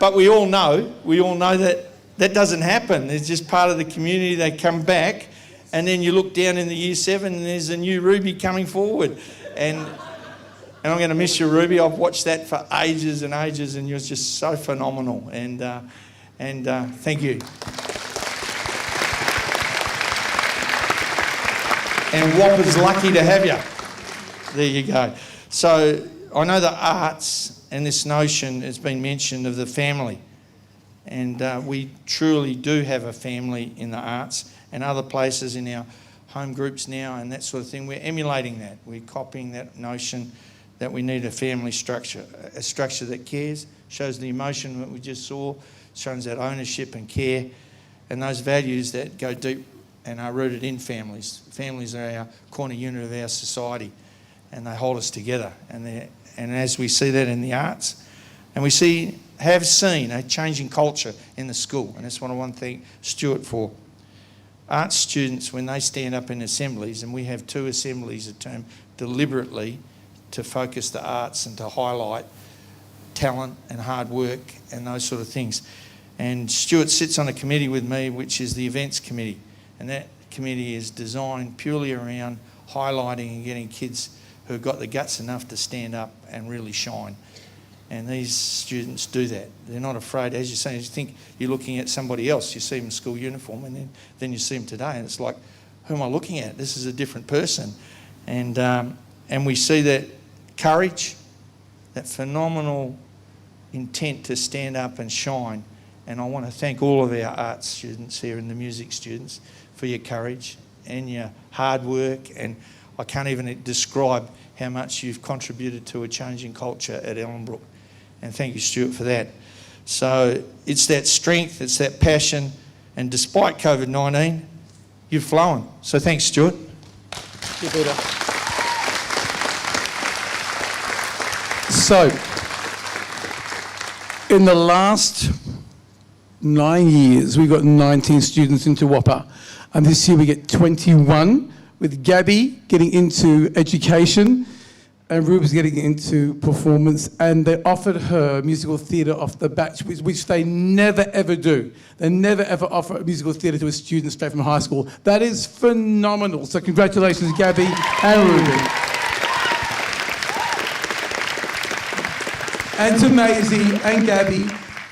But we all know that that doesn't happen. It's just part of the community. They come back and then you look down in the Year 7 and there's a new Ruby coming forward. And I'm going to miss you, Ruby. I've watched that for ages and ages, and you're just so phenomenal. And thank you. And Whopper's lucky to have you. There you go. So I know the arts and this notion has been mentioned of the family. And we truly do have a family in the arts and other places in our home groups now and that sort of thing. We're emulating that. We're copying that notion that we need a family structure, a structure that cares, shows the emotion that we just saw, shows that ownership and care, and those values that go deep and are rooted in families. Families are our corner unit of our society, and they hold us together. And as we see that in the arts, and we have seen a changing culture in the school, and that's what I want to thank Stuart for. Arts students, when they stand up in assemblies, and we have 2 assemblies a term deliberately to focus the arts and to highlight talent and hard work and those sort of things. And Stuart sits on a committee with me, which is the events committee. And that committee is designed purely around highlighting and getting kids who have got the guts enough to stand up and really shine. And these students do that. They're not afraid. As you're saying, you think you're looking at somebody else. You see them in school uniform, and then you see them today, and it's like, who am I looking at? This is a different person. And we see that courage, that phenomenal intent to stand up and shine. And I want to thank all of our arts students here and the music students for your courage and your hard work. And I can't even describe how much you've contributed to a changing culture at Ellenbrook. And thank you, Stuart, for that. So it's that strength, it's that passion. And despite COVID-19, you've flown. So thanks, Stuart. You better. So, in the last 9 years, we got 19 students into Whopper. And this year we get 21, with Gabby getting into education and Rube's getting into performance. And they offered her musical theatre off the bat, which they never ever do. They never ever offer musical theatre to a student straight from high school. That is phenomenal. So congratulations, Gabby and Ruby. And to Maisie and Gabby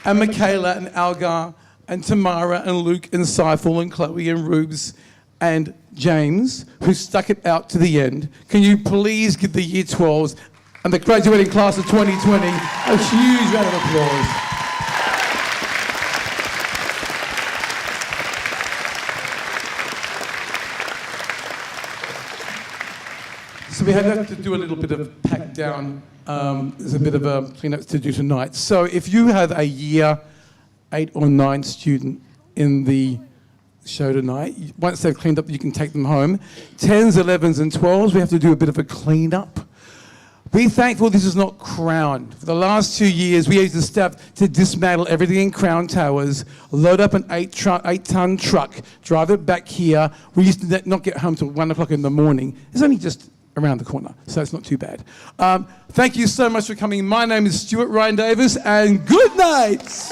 and Michaela and Algar and Tamara and Luke and Seifel and Chloe and Rubes and James, who stuck it out to the end. Can you please give the Year 12s and the graduating class of 2020 a huge round of applause? So we have to do a little bit of pack down. There's a bit of a clean-up to do tonight. So if you have a Year 8 or 9 student in the show tonight. Once they've cleaned up, you can take them home. 10s, 11s, and 12s, we have to do a bit of a clean up. Be thankful this is not Crown. For the last 2 years, we used the staff to dismantle everything in Crown Towers, load up an 8-ton truck, drive it back here. We used to not get home till 1 o'clock in the morning. It's only just around the corner, so it's not too bad. Thank you so much for coming. My name is Stuart Ryan Davis, and good night.